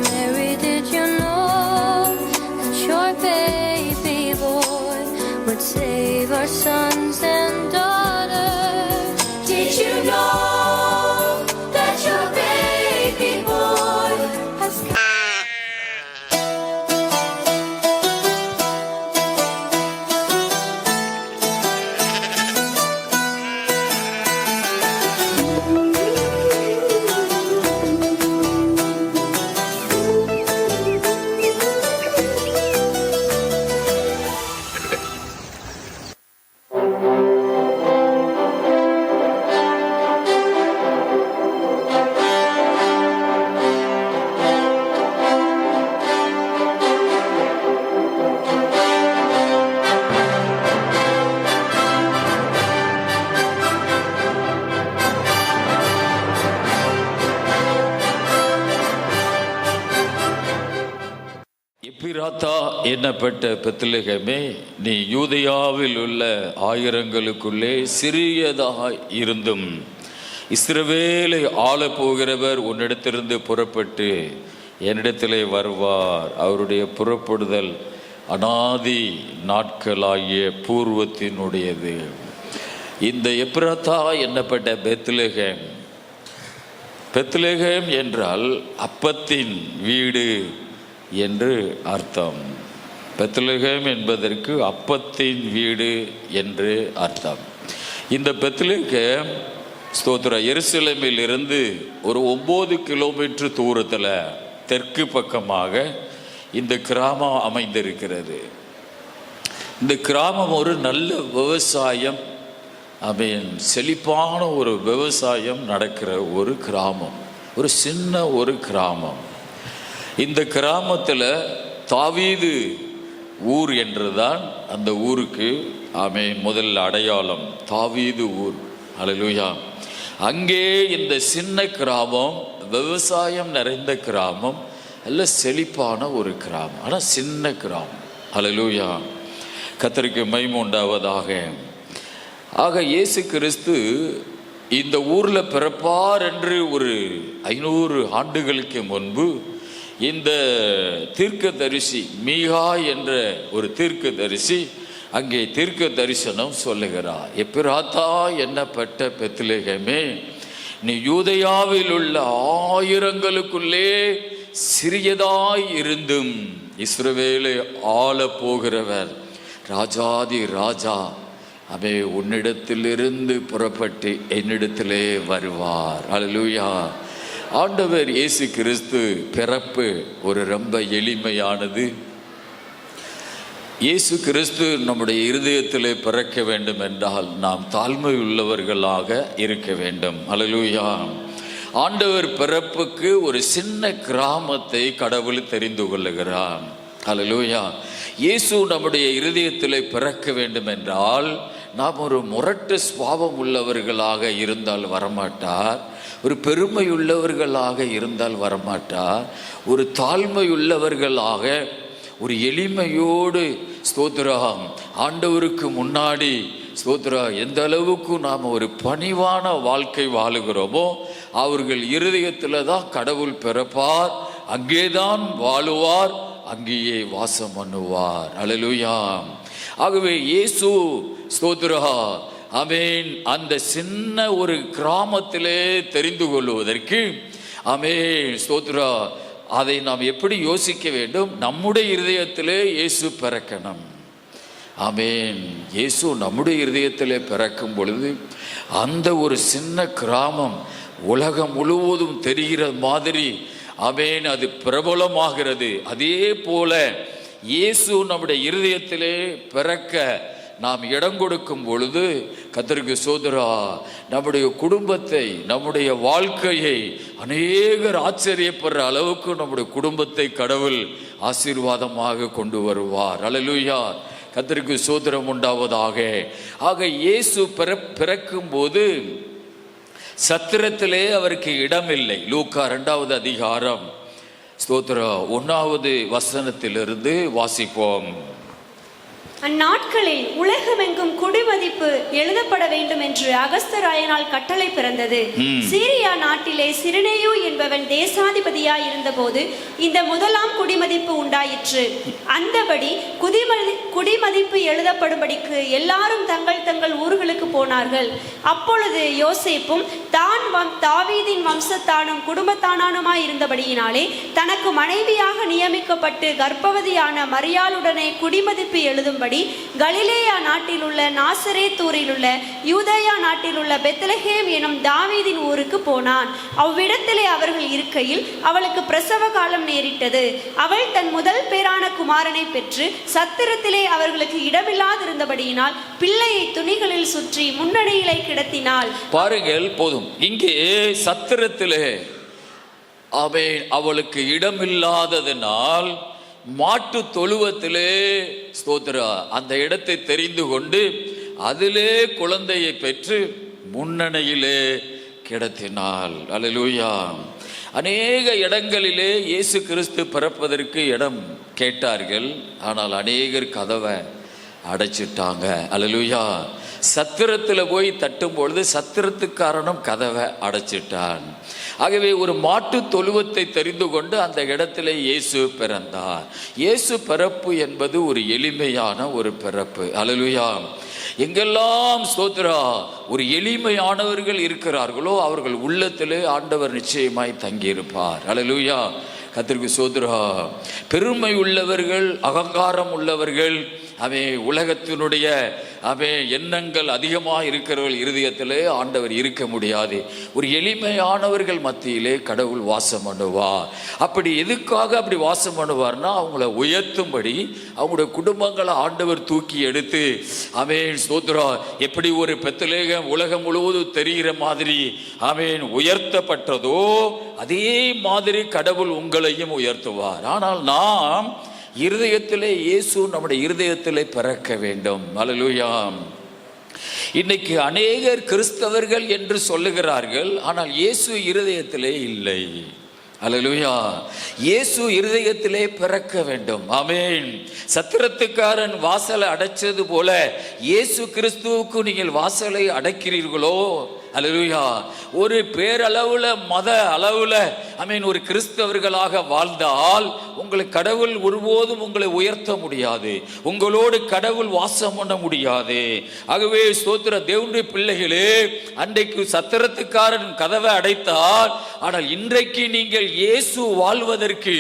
Mary, did you know that your baby boy would save our sons and daughters? Did you know that your baby boy has come? எப்பிராத்தா என்னப்பட்ட பெத்லகேமே, நீ யூதேயாவில் உள்ள ஆயிரங்களுக்குள்ளே சிறியதாய் இருந்தும் இஸ்ரவேலை ஆளப்போகிறவர் உன்னிடத்திலிருந்து புறப்பட்டு என்னிடத்திலே வருவார். அவருடைய புறப்படுதல் அநாதி நாட்களாகிய பூர்வத்தினுடையது. இந்த எப்பிராத்தா என்னப்பட்ட பெத்லகேம் என்றால் அப்பத்தின் வீடு என்று அர்த்தம். பெத்லகேம் என்பதற்கு அப்பத்தின் வீடு என்று அர்த்தம். இந்த பெத்லகேம் ஸ்தோத்திர எருசலேமில் இருந்து ஒரு 9 கிலோமீட்டர் தூரத்தில் தெற்கு பக்கமாக இந்த கிராமம் அமைந்திருக்கிறது. இந்த கிராமம் ஒரு நல்ல விவசாயம், செழிப்பான ஒரு விவசாயம் நடக்கிற ஒரு கிராமம், ஒரு சின்ன ஒரு கிராமம். இந்த கிராமத்தில் தாவீது ஊர் என்றுதான் அந்த ஊருக்கு முதல் அடையாளம் தாவீது ஊர். அல்லேலூயா. அங்கே இந்த சின்ன கிராமம், விவசாயம் நிறைந்த கிராமம், நல்ல செழிப்பான ஒரு கிராமம், ஆனால் சின்ன கிராமம். அல்லேலூயா. கர்த்தருக்கு மகிமை உண்டாவதாக. ஆக இயேசு கிறிஸ்து இந்த ஊரில் பிறப்பார் என்று ஒரு 500 ஆண்டுகளுக்கு முன்பு இந்த தீர்க்கதரிசி மீகா என்ற ஒரு தீர்க்கதரிசி அங்கே தீர்க்க தரிசனம் சொல்லுகிறார். எப்பிராத்தா என்னப்பட்ட பெத்லெகேமே, நீ யூதேயாவில் உள்ள 1000ங்களுக்குள்ளே சிறியதாய் இருந்தும் இஸ்ரவேலை ஆள போகிறவர் ராஜாதி ராஜா உன்னிடத்திலிருந்து புறப்பட்டு என்னிடத்திலே வருவார். அல்லேலூயா. ஆண்டவர் இயேசு கிறிஸ்து பிறப்பு ஒரு ரொம்ப எளிமையானது. இயேசு கிறிஸ்து நம்முடைய இருதயத்திலே பிறக்க வேண்டும் என்றால் நாம் தாழ்மை உள்ளவர்களாக இருக்க வேண்டும். அல்லேலூயா. ஆண்டவர் பிறப்புக்கு ஒரு சின்ன கிராமத்தை கடவுள் தெரிந்து கொள்ளுகிறார். அல்லேலூயா. இயேசு நம்முடைய இருதயத்திலே பிறக்க வேண்டும் என்றால் நாம் ஒரு முரட்டு சுபாவம் உள்ளவர்களாக இருந்தால் வரமாட்டார், ஒரு பெருமை உள்ளவர்களாக இருந்தால் வரமாட்டார், ஒரு தாழ்மை உள்ளவர்களாக ஒரு எளிமையோடு ஸ்தோத்திரம் ஆண்டவருக்கு முன்னாடி ஸ்தோத்திரம் எந்த அளவுக்கு நாம் ஒரு பணிவான வாழ்க்கை வாழுகிறோமோ அவர்கள் இருதயத்தில் தான் கடவுள் பிறப்பார், அங்கேதான் வாழுவார், அங்கேயே வாசம் பண்ணுவார். அல்லேலூயா. ஆகவே இயேசு ஸ்தோத்திரம் அந்த சின்ன ஒரு கிராமத்திலே தெரிந்து கொள்வதற்கு ஸ்தோத்திரம் அதை நாம் எப்படி யோசிக்க வேண்டும்? நம்முடைய இருதயத்திலே இயேசு பிறக்கணும். இயேசு நம்முடைய இருதயத்திலே பிறக்கும் பொழுது அந்த ஒரு சின்ன கிராமம் உலகம் முழுவதும் தெரிகிற மாதிரி அது பிரபலமாகிறது. அதே போல இயேசு நம்முடைய இருதயத்திலே பிறக்க நாம் இடம் கொடுக்கும் பொழுது கர்த்தருக்கு சோதரா நம்முடைய குடும்பத்தை, நம்முடைய வாழ்க்கையை அநேகர் ஆச்சரியப்படுற அளவுக்கு நம்முடைய குடும்பத்தை கடவுள் ஆசீர்வாதமாக கொண்டு வருவார். அல்லேலூயா. கர்த்தருக்கு சோதரம் உண்டாவதாக. ஆக இயேசு பிறக்கும் போது சத்திரத்திலே அவருக்கு இடமில்லை. லூக்கா 2வது அதிகாரம் ஸ்தோத்திரம் 1வது வசனத்திலிருந்து வாசிப்போம். அந்நாட்களில் உலகமெங்கும் குடிமதிப்பு எழுதப்பட வேண்டும் என்று அகஸ்தராயனால் கட்டளை பிறந்தது. சீரியா நாட்டிலே சிறுநேயு என்பவன் தேசாதிபதியாய் இருந்தபோது இந்த முதலாம் குடிமதிப்பு உண்டாயிற்று. அந்தபடி குடிமதிப்பு எழுதப்படும்படிக்கு எல்லாரும் தங்கள் தங்கள் ஊர்களுக்கு போனார்கள். அப்பொழுது யோசேப்பும் தாவீதின் வம்சத்தானும் குடும்பத்தானுமாய் இருந்தபடியினாலே தனக்கு மனைவியாக நியமிக்கப்பட்டு கர்ப்பவதியான மரியாளுடனே குடிமதிப்பு எழுதும்படி கலிலேயா நாட்டில் உள்ள நாசரேத்தூரில் உள்ள யூதேயா நாட்டில் உள்ள பெத்லெகேம் எனும் தாவீதின் ஊருக்கு போனான். அவ்விடத்திலே அவர்கள் இருக்கையில் அவளுக்கு பிரசவ காலம் நேரிட்டது. அவள் தன் முதல் பேரான குமாரனை பெற்று சத்திரத்திலே அவர்களுக்கு இடமில்லாதிருந்தபடியினால் பிள்ளையை துணிகளில் சுற்றி முன்னணியிலே கிடத்தினாள். பாருங்கள், போதும். இங்கே சத்திரத்திலே அவளுக்கு இடமில்லாததினால் மாட்டு தொழுவத்திலே ஸ்தோத்திரா அந்த இடத்தை தெரிந்து கொண்டு அதிலே குழந்தையை பெற்று முன்னணியிலே கிடத்தினாள். அல்லேலூயா. அநேக இடங்களிலே இயேசு கிறிஸ்து பிறப்பதற்கு இடம் கேட்டார்கள். ஆனால் அநேகர் கதவை அடைச்சிட்டாங்க. அல்லேலூயா. சத்திரத்தில் போய் தட்டும் பொழுது சத்திரத்துக்காரனும் கதவை அடைச்சிட்டான். ஆகவே ஒரு மாட்டு தொழுவத்தை தெரிந்து கொண்டு அந்த இடத்துல இயேசு பிறந்தார். இயேசு பிறப்பு என்பது ஒரு எளிமையான ஒரு பிறப்பு. அல்லேலூயா. எங்கெல்லாம் ஸ்தோத்திரா ஒரு எளிமையானவர்கள் இருக்கிறார்களோ அவர்கள் உள்ளத்திலே ஆண்டவர் நிச்சயமாய் தங்கியிருப்பார். அல்லேலூயா. கர்த்தருக்கு சோதரா. பெருமை உள்ளவர்கள், அகங்காரம் உள்ளவர்கள், உலகத்தினுடைய எண்ணங்கள் அதிகமாக இருக்கிறவர்கள் இருதயத்திலே ஆண்டவர் இருக்க முடியாது. ஒரு எளிமையானவர்கள் மத்தியிலே கடவுள் வாசம் பண்ணுவார். அப்படி எதுக்காக அப்படி வாசம் பண்ணுவார்னா அவங்கள உயர்த்தும்படி, அவங்களுடைய குடும்பங்களை ஆண்டவர் தூக்கி எடுத்து ஸ்தோத்திரா எப்படி ஒரு பெத்லெகேம் உலகம் முழுவதும் தெரிகிற மாதிரி உயர்த்தப்பட்டதோ அதே மாதிரி கடவுள் உங்களையும் உயர்த்துவார். ஆனால் நாம் இருதயத்திலே இயேசு நம்முடைய இருதயத்திலே பிறக்க வேண்டும். அல்லேலூயா. இன்னைக்கு அநேகர் கிறிஸ்தவர்கள் என்று சொல்லுகிறார்கள், ஆனால் இயேசு இருதயத்திலே இல்லை. அல்லேலூயா. இயேசு இருதயத்திலே பிறக்க வேண்டும். ஆமென். சத்திரத்துக்காரன் வாசலை அடைச்சது போல இயேசு கிறிஸ்துவுக்கு நீங்கள் வாசலை அடைக்கிறீர்களோ? அல்லேலூயா. ஒரு பேரளவுல மத அளவுல ஒரு கிறிஸ்தவர்களாக வாழ்ந்தால் உங்களை கடவுள் ஒருபோதும் உங்களை உயர்த்த முடியாது. உங்களோடு கடவுள் வாசம் பண்ண முடியாது. ஆகவே ஸ்தோத்திர தேவனுடைய பிள்ளைகளே, அன்றைக்கு சத்திரத்துக்காரன் கதவை அடைத்தார், ஆனால் இன்றைக்கு நீங்கள் இயேசு வாழ்வதற்கு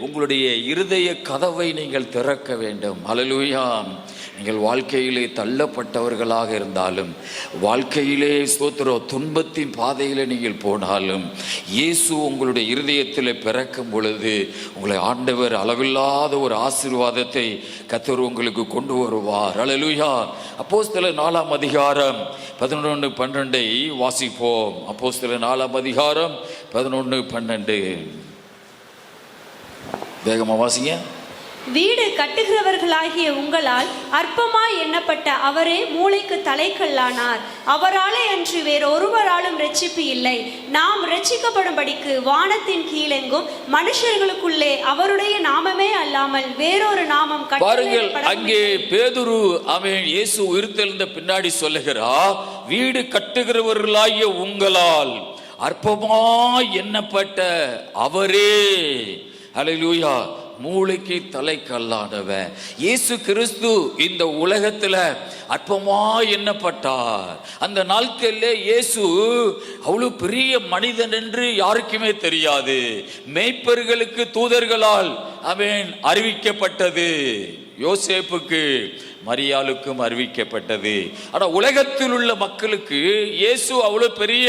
உங்களுடைய இருதய கதவை நீங்கள் திறக்க வேண்டும். அல்லேலூயா. நீங்கள் வாழ்க்கையிலே தள்ளப்பட்டவர்களாக இருந்தாலும், வாழ்க்கையிலே ஸ்தோத்திர துன்பத்தின் பாதையிலே நீங்கள் போனாலும், இயேசு உங்களுடைய இருதயத்தில் பிறக்கும் பொழுது உங்களை ஆண்டவர் அளவில்லாத ஒரு ஆசீர்வாதத்தை கர்த்தர் உங்களுக்கு கொண்டு வருவார். அல்லேலூயா. அப்போஸ்தலர் 4ஆம் அதிகாரம் 11-12 வாசிப்போம். அப்போஸ்தலர் 4ஆம் அதிகாரம் 11-12 வேகமா வாசிங்க. வீடு கட்டுகிறவர்களாகிய உங்களால் அற்பமாய் எண்ணப்பட்ட அவரே மூளைக்கு தலைக்கல்லானார். அவராலே அன்று வேறொருவராலும் ரட்சிப்பு இல்லை. நாம் ரட்சிக்கப்படும்படிக்கு வானத்தின் கீழெங்கும் மனுஷர்களுக்குள்ளே அவருடைய நாமமே அல்லாமல் வேறொரு நாமம் பாருங்கள். அங்கே பேதுரு இயேசு உயிர்த்தெழுந்த பின்னாடி சொல்லுகிறார், வீடு கட்டுகிறவர்களாகிய உங்களால் அற்பமாய் எண்ணப்பட்ட அவரே, அல்லேலூயா, மூளைக்கு தலைக்கல்லானவன் இயேசு கிறிஸ்து இந்த உலகத்துல அற்பமா எண்ணப்பட்டார். அந்த நாட்களிலே இயேசு அவ்வளவு பெரிய மனிதன் என்று யாருக்குமே தெரியாது. மேய்ப்பர்களுக்கு தூதர்களால் அறிவிக்கப்பட்டது. யோசேப்புக்கு மரியாளுக்கும் அறிவிக்கப்பட்டது. ஆனால் உலகத்தில் உள்ள மக்களுக்கு இயேசு அவ்வளவு பெரிய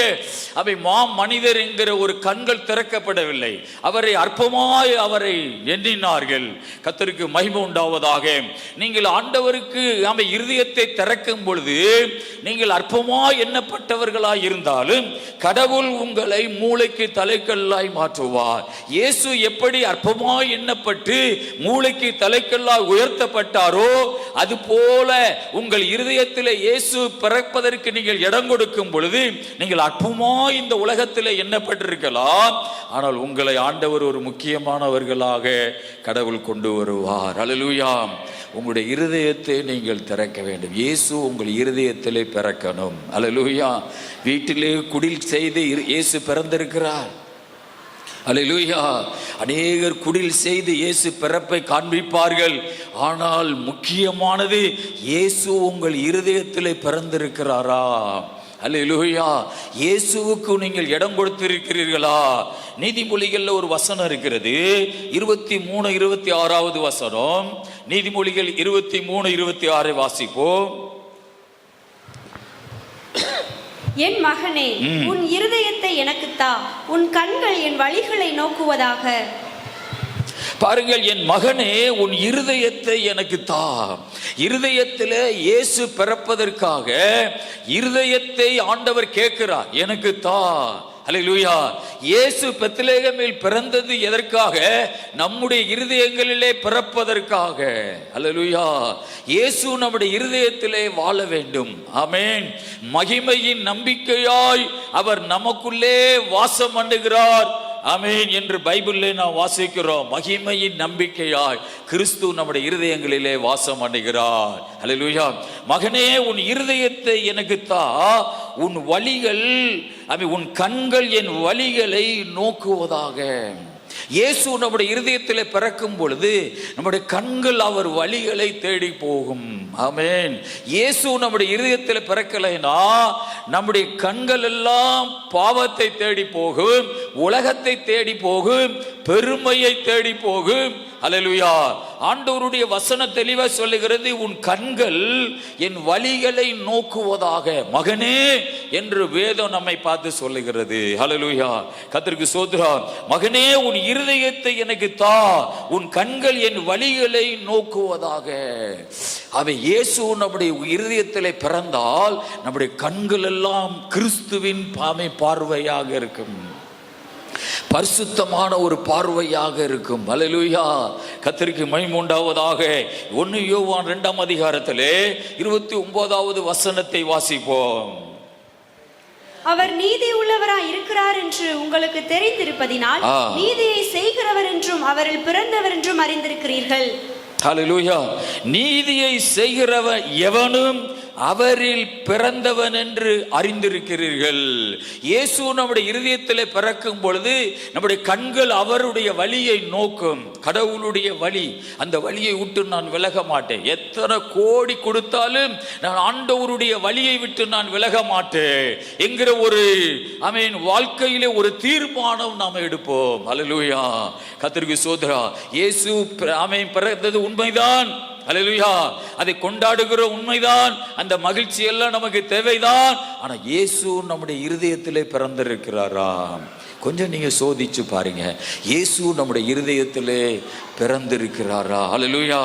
மனிதர் என்கிற ஒரு கண்கள் திறக்கப்படவில்லை. அவரை அற்பமாய் அவரை எண்ணினார்கள். கர்த்தருக்கு மகிமை உண்டாவதாக. நீங்கள் ஆண்டவருக்கு இருதயத்தை திறக்கும் பொழுது நீங்கள் அற்பமாய் எண்ணப்பட்டவர்களாய் இருந்தாலும் கடவுள் உங்களை மூளைக்கு தலைக்கல்லாய் மாற்றுவார். இயேசு எப்படி அற்பமாய் எண்ணப்பட்டு மூளைக்கு தலைக்கல்லாய் உயர்த்தப்பட்டாரோ அது போல உங்கள் இருதயத்தில் இயேசு பிறப்பதற்கு நீங்கள் இடம் கொடுக்கும் பொழுது நீங்கள் அற்பமாய் இந்த உலகத்தில் எண்ணப்பட்டிருக்கலாம், ஆனால் உங்களை ஆண்டவர் ஒரு முக்கியமானவர்களாக கடவுள் கொண்டு வருவார். அல்லேலூயா. உங்களுடைய இருதயத்தை நீங்கள் திறக்க வேண்டும். இயேசு உங்கள் இருதயத்திலே பிறக்கணும். அல்லேலூயா. வீட்டிலே குடில் செய்து இயேசு பிறந்திருக்கிறார். அல்லேலூயா. அநேகர் குடில் செய்து இயேசு பிறப்பை காண்பிப்பார்கள், ஆனால் முக்கியமானது இயேசு உங்கள் இருதயத்திலே பிறந்திருக்கிறாரா? அல்லேலூயா. இயேசுவுக்கு நீங்கள் இடம் கொடுத்திருக்கிறீர்களா? நீதிமொழிகள்ல ஒரு வசனம் இருக்கிறது, 23-26 வசனம். நீதிமொழிகள் 23-26 வாசிப்போம். என் மகனே, உன் இருதயத்தை எனக்கு தா, உன் கண்கள் என் வழிகளை நோக்குவதாக. பாருங்கள், என் மகனே உன் இருதயத்தை எனக்கு தா. இருதயத்தில் இயேசு பிறப்பதற்காக இருதயத்தை ஆண்டவர் கேட்கிறார், எனக்கு தா. அல்லேலூயா. இயேசு பெத்லகேமில் பிறந்தது எதற்காக? நம்முடைய இருதயங்களிலே பிறப்பதற்காக. அல்லேலூயா. இயேசு நம்முடைய இருதயத்திலே வாழ வேண்டும். ஆமென். மகிமையின் நம்பிக்கையாய் அவர் நமக்குள்ளே வாசம் பண்ணுகிறார். ஆமென் என்று பைபிளிலே நாம் வாசிக்கிறோம். மகிமையின் நம்பிக்கையாய் கிறிஸ்து நம்முடைய இருதயங்களிலே வாசம் பண்ணுகிறார். அல்லேலூயா. மகனே உன் இருதயத்தை எனக்கு தா, உன் வழிகள் உன் கண்கள் என் வழிகளை நோக்குவதாக. இயேசு நம்முடைய இருதயத்திலே பிறக்கும் பொழுது நம்முடைய கண்கள் அவர் வழிகளை தேடி போகும். ஆமென். இயேசு நம்முடைய இருதயத்தில் பிறக்கலைனா நம்முடைய கண்கள் எல்லாம் பாவத்தை தேடி போகும், உலகத்தை தேடி போகும், பெருமையை தேடி போகும். அல்லேலூயா. ஆண்டவருடைய வசனம் தெளிவா சொல்லுகிறது, உன் கண்கள் என் வழிகளை நோக்குவதாக. மகனே என்று வேதம் நம்மை பார்த்து சொல்லுகிறது. அல்லேலூயா. கர்த்தருக்கு ஸ்தோத்திரம். மகனே உன் இருதயத்தை எனக்கு தா, உன் கண்கள் என் வழிகளை நோக்குவதாக. அவை இயேசு நம்முடைய இருதயத்திலே பிறந்தால் நம்முடைய கண்கள் எல்லாம் கிறிஸ்துவின் பார்வையாக இருக்கும். பரிசுத்தமான ஒரு பார்வையாக இருக்கும். அல்லேலூயா, கர்த்தருக்கு மகிமை உண்டாவதாக. 1 யோவான் 2ஆம் அதிகாரத்திலே 29வது வசனத்தை வாசிப்போம். அவர் நீதி உள்ளவராய் இருக்கிறார் என்று உங்களுக்கு தெரிந்திருப்பதினால் நீதியை செய்கிறவர் என்றும் அவரில் பிறந்தவர் என்றும் அறிந்திருக்கிறீர்கள். ஹல்லேலூயா. நீதியை செய்கிறவன் எவனும் அவரில் பிறந்தவன் என்று அறிந்திருக்கிறீர்கள். இயேசு நம்முடைய இருதயத்திலே பிறக்கும் பொழுது நம்முடைய கண்கள் அவருடைய வழியை நோக்கும். கடவுளுடைய வழி, அந்த வழியை விட்டு நான் விலக மாட்டேன். எத்தனை கோடி கொடுத்தாலும் நான் ஆண்டவருடைய வழியை விட்டு நான் விலக மாட்டேன் என்கிற ஒரு வாழ்க்கையிலே ஒரு தீர்மானம் நாம் எடுப்போம். அல்லேலூயா, கர்த்தருக்கு ஸ்தோத்திரம். இயேசு பிறந்தது உண்மைதான். அல்லேலூயா, அதை கொண்டாடுகிற உண்மைதான். அந்த மகிழ்ச்சி எல்லாம் நமக்கு தேவைதான். ஆனா இயேசு நம்முடைய இருதயத்திலே பிறந்திருக்கிறாரா? கொஞ்சம் நீங்க சோதிச்சு பாருங்க. இயேசு நம்முடைய இருதயத்திலே பிறந்திருக்கிறாரா? அல்லேலூயா.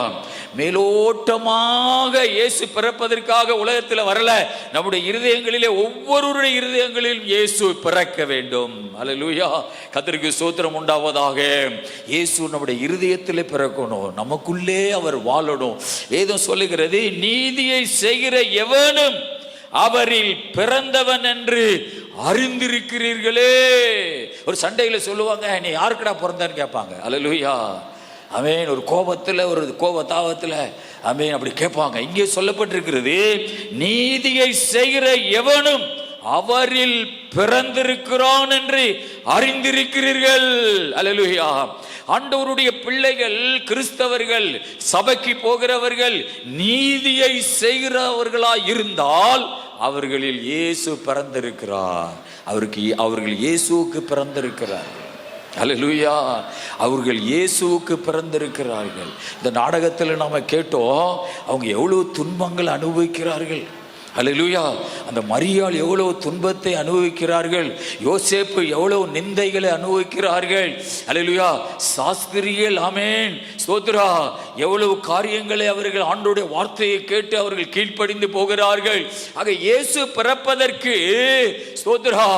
மேலோட்டமாக இயேசு பிறப்பதற்காக உலகத்தில் வரல. நம்முடைய இருதயங்களிலே, ஒவ்வொருடைய இருதயங்களிலும் இயேசு பிறக்க வேண்டும். அல்லேலூயா, கர்த்தருக்கு ஸ்தோத்திரம் உண்டாவதாக. இயேசு நம்முடைய இருதயத்திலே பிறக்கணும், நமக்குள்ளே அவர் வாழணும். வேதம் சொல்லுகிறது, நீதியை செய்கிற எவனும் அவரில் பிறந்தவன் என்று அறிந்திருக்கிறீர்களே. ஒரு சண்டையில சொல்லுவாங்க, நீ யாருக்குடா பிறந்தான்னு கேட்பாங்க. அல்லேலூயா, ஆமென். ஒரு கோபத்தில், ஒரு கோபத்தாவத்தில் ஆமென் அப்படி கேட்பாங்க. இங்கே சொல்லப்பட்டிருக்கிறது, நீதியை செய்கிற எவனும் அவரில் பிறந்திருக்கிறான் என்று அறிந்திருக்கிறீர்கள். அல்லேலூயா. ஆண்டவருடைய பிள்ளைகள், கிறிஸ்தவர்கள், சபைக்கு போகிறவர்கள் நீதியை செய்கிறவர்களாய் இருந்தால் அவர்களில் இயேசு பிறந்திருக்கிறார். அவர்கள் இயேசுவுக்கு பிறந்திருக்கிறார். அல்லேலூயா, அவர்கள் இயேசுவுக்கு பிறந்திருக்கிறார்கள். இந்த நாடகத்தில் நாம கேட்டோம், அவங்க எவ்வளவு துன்பங்கள் அனுபவிக்கிறார்கள். அல்லேலூயா, அந்த மரியாள் எவ்வளவு துன்பத்தை அனுபவிக்கிறார்கள். யோசேப்பு எவ்வளவு நிந்தைகளை அனுபவிக்கிறார்கள். அல்லேலூயா, சாஸ்திரிகள் ஆமென் ஸ்தோத்திரா எவ்வளவு காரியங்களை அவர்கள் ஆண்டவருடைய வார்த்தையை கேட்டு அவர்கள் கீழ்ப்படிந்து போகிறார்கள். ஆக இயேசு பிறப்பதற்கு ஸ்தோத்திரா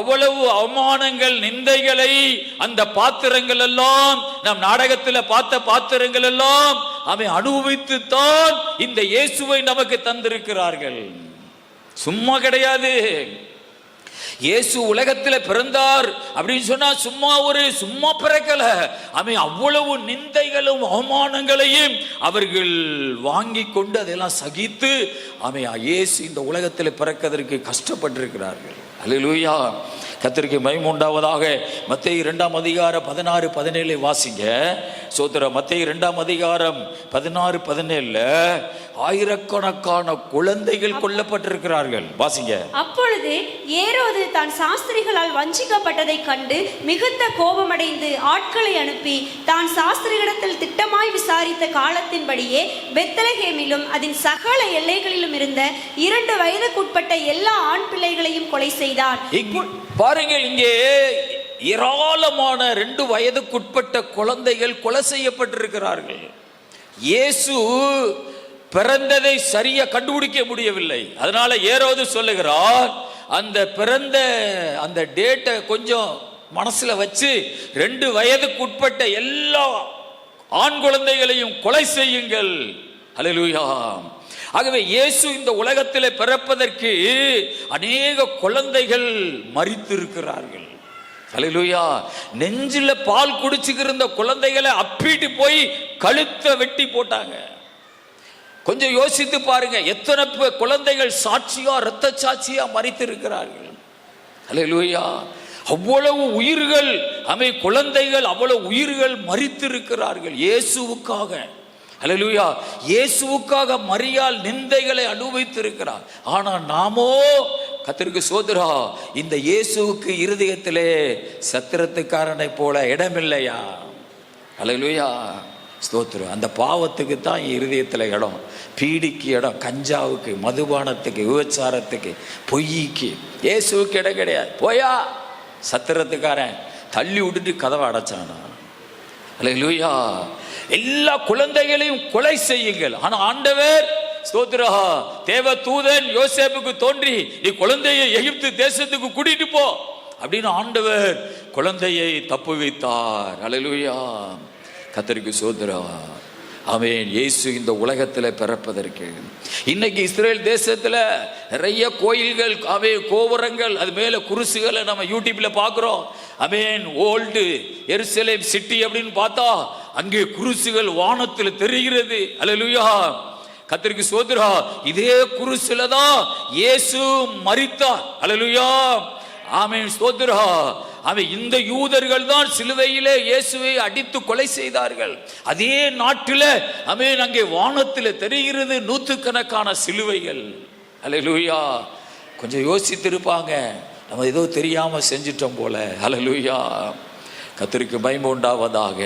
அவ்வளவு அவமானங்கள், நிந்தைகளை அந்த பாத்திரங்கள் எல்லாம், நம் நாடகத்தில் பார்த்த பாத்திரங்கள் எல்லாம் அவன் அனுபவித்து தான் இந்த இயேசுவை நமக்கு தந்திருக்கிறார்கள். சும்மா கிடையாது. இயேசு உலகத்தில் பிறந்தார் அப்படின்னு சொன்னா சும்மா பிறக்கல. அவன் அவ்வளவு நிந்தைகளும் அவமானங்களையும் அவர்கள் வாங்கி கொண்டு அதெல்லாம் சகித்து அவன் இயேசு இந்த உலகத்தில் பிறக்கிறதற்கு கஷ்டப்பட்டிருக்கிறார்கள். அல்லேலூயா, கர்த்தருக்கு மகிமை உண்டாவதாக. மத்தேயு 2ஆம் அதிகாரம் 16-17 வாசிங்க. சோதர மத்தேயு 2ஆம் அதிகாரம் 16-17 ஆயிரக்கணக்கான குழந்தைகள் கொல்லப்பட்டிருக்கிறார்கள். வாசிங்க. அப்பொழுது ஏரோது தான் சாஸ்திரிகளால் வஞ்சிக்கப்பட்டதை கண்டு மிகுந்த கோபமடைந்து ஆட்களை அனுப்பி தான் சாஸ்திரிகளிடத்தில் திட்டமாய் விசாரித்த காலத்தின்படியே பெத்லகேமிலும் அதன் சகல எல்லைகளிலும் இருந்த 2 வயதுக்குட்பட்ட எல்லா ஆண் பிள்ளைகளையும் கொலை செய்தார். பாருங்கள், இங்கே ஏராளமான 2 வயதுக்குட்பட்ட குழந்தைகள் கொலை செய்யப்பட்டிருக்கிறார்கள். இயேசு பிறந்ததை சரியா கண்டுபிடிக்க முடியவில்லை. அதனால ஏரோது சொல்லுகிறார், அந்த பிறந்த அந்த டேட்டை கொஞ்சம் மனசுல வச்சு 2 வயதுக்குட்பட்ட எல்லா ஆண் குழந்தைகளையும் கொலை செய்யுங்கள். அல்லேலூயா. ஆகவே இயேசு இந்த உலகத்தில் பிறப்பதற்கு அநேக குழந்தைகள் மரித்திருக்கிறார்கள். அல்லேலூயா. நெஞ்சில பால் குடிச்சுக்கிற குழந்தைகளை அப்பிட்டு போய் கழுத்தை வெட்டி போட்டாங்க. கொஞ்சம் யோசித்து பாருங்க, எத்தனை குழந்தைகள் சாட்சியா, இரத்த சாட்சியா மரித்திருக்கிறார்கள். அல்லேலூயா. அவ்வளவு உயிர்கள், குழந்தைகள் அவ்வளவு உயிர்கள் மரித்திருக்கிறார்கள் இயேசுவுக்காக. அல்லேலூயா. இயேசுவுக்காக மரியாள் நிந்தைகளை அனுபவித்திருக்கிறார். ஆனா நாமோ, கர்த்தருக்கு ஸ்தோத்திரம், இந்த இயேசுவுக்கு இருதயத்திலே சத்திரத்துக்காரனை போல இடமில்லையா? அல்லேலூயா, ஸ்தோத்திரம். அந்த பாவத்துக்கு தான் இருதயத்தில் இடம், பீடிக்கு இடம், கஞ்சாவுக்கு, மதுபானத்துக்கு, விபச்சாரத்துக்கு, பொய்க்கு. இயேசுவுக்கு இடம் கிடையாது. போயா சத்திரத்துக்காரன் தள்ளி விட்டுட்டு கதவை அடைச்சானா. அல்லேலூயா. எல்லா குழந்தைகளையும் கொலை செய்யுங்கள். ஆனா ஆண்டவர் ஸ்தோத்திரா தேவ தூதன் யோசேப்புக்கு தோன்றி, நீ குழந்தையை எகிப்து தேசத்துக்கு கூட்டிட்டு போ, அப்படின்னு ஆண்டவர் குழந்தையை தப்புவித்தார். அல்லேலூயா, கர்த்தருக்கு ஸ்தோத்திரம். ஆமென். இயேசு இந்த உலகத்தில் பிறப்பதற்கு இன்னைக்கு இஸ்ரேல் தேசத்தில் நிறைய கோயில்கள், கோபுரங்கள், அது மேல குருசுகளை நம்ம யூடியூப்ல பார்க்கிறோம். ஆமென். ஓல்டு எருசலேம் சிட்டி அப்படின்னு பார்த்தா அங்கே குருசுகள் வானத்தில் தெரிகிறது. அல்லேலூயா, கர்த்தருக்கு ஸ்தோத்திரம். இதே குருசுல தான் இயேசு மரித்தார். அல்லேலூயா, ஆமென், ஸ்தோத்திரம். இந்த யூதர்கள் தான் சிலுவையிலே இயேசுவை அடித்து கொலை செய்தார்கள். அதே நாட்டில் ஆமென், அங்கே வானத்தில் தெரிகிறது நூற்றுக்கணக்கான சிலுவைகள். அல்லேலூயா, கொஞ்சம் யோசித்திருப்பாங்க, நம்ம ஏதோ தெரியாம செஞ்சிட்டோம் போல. அல்லேலூயா, கர்த்தருக்கு மகிமை உண்டாவதாக.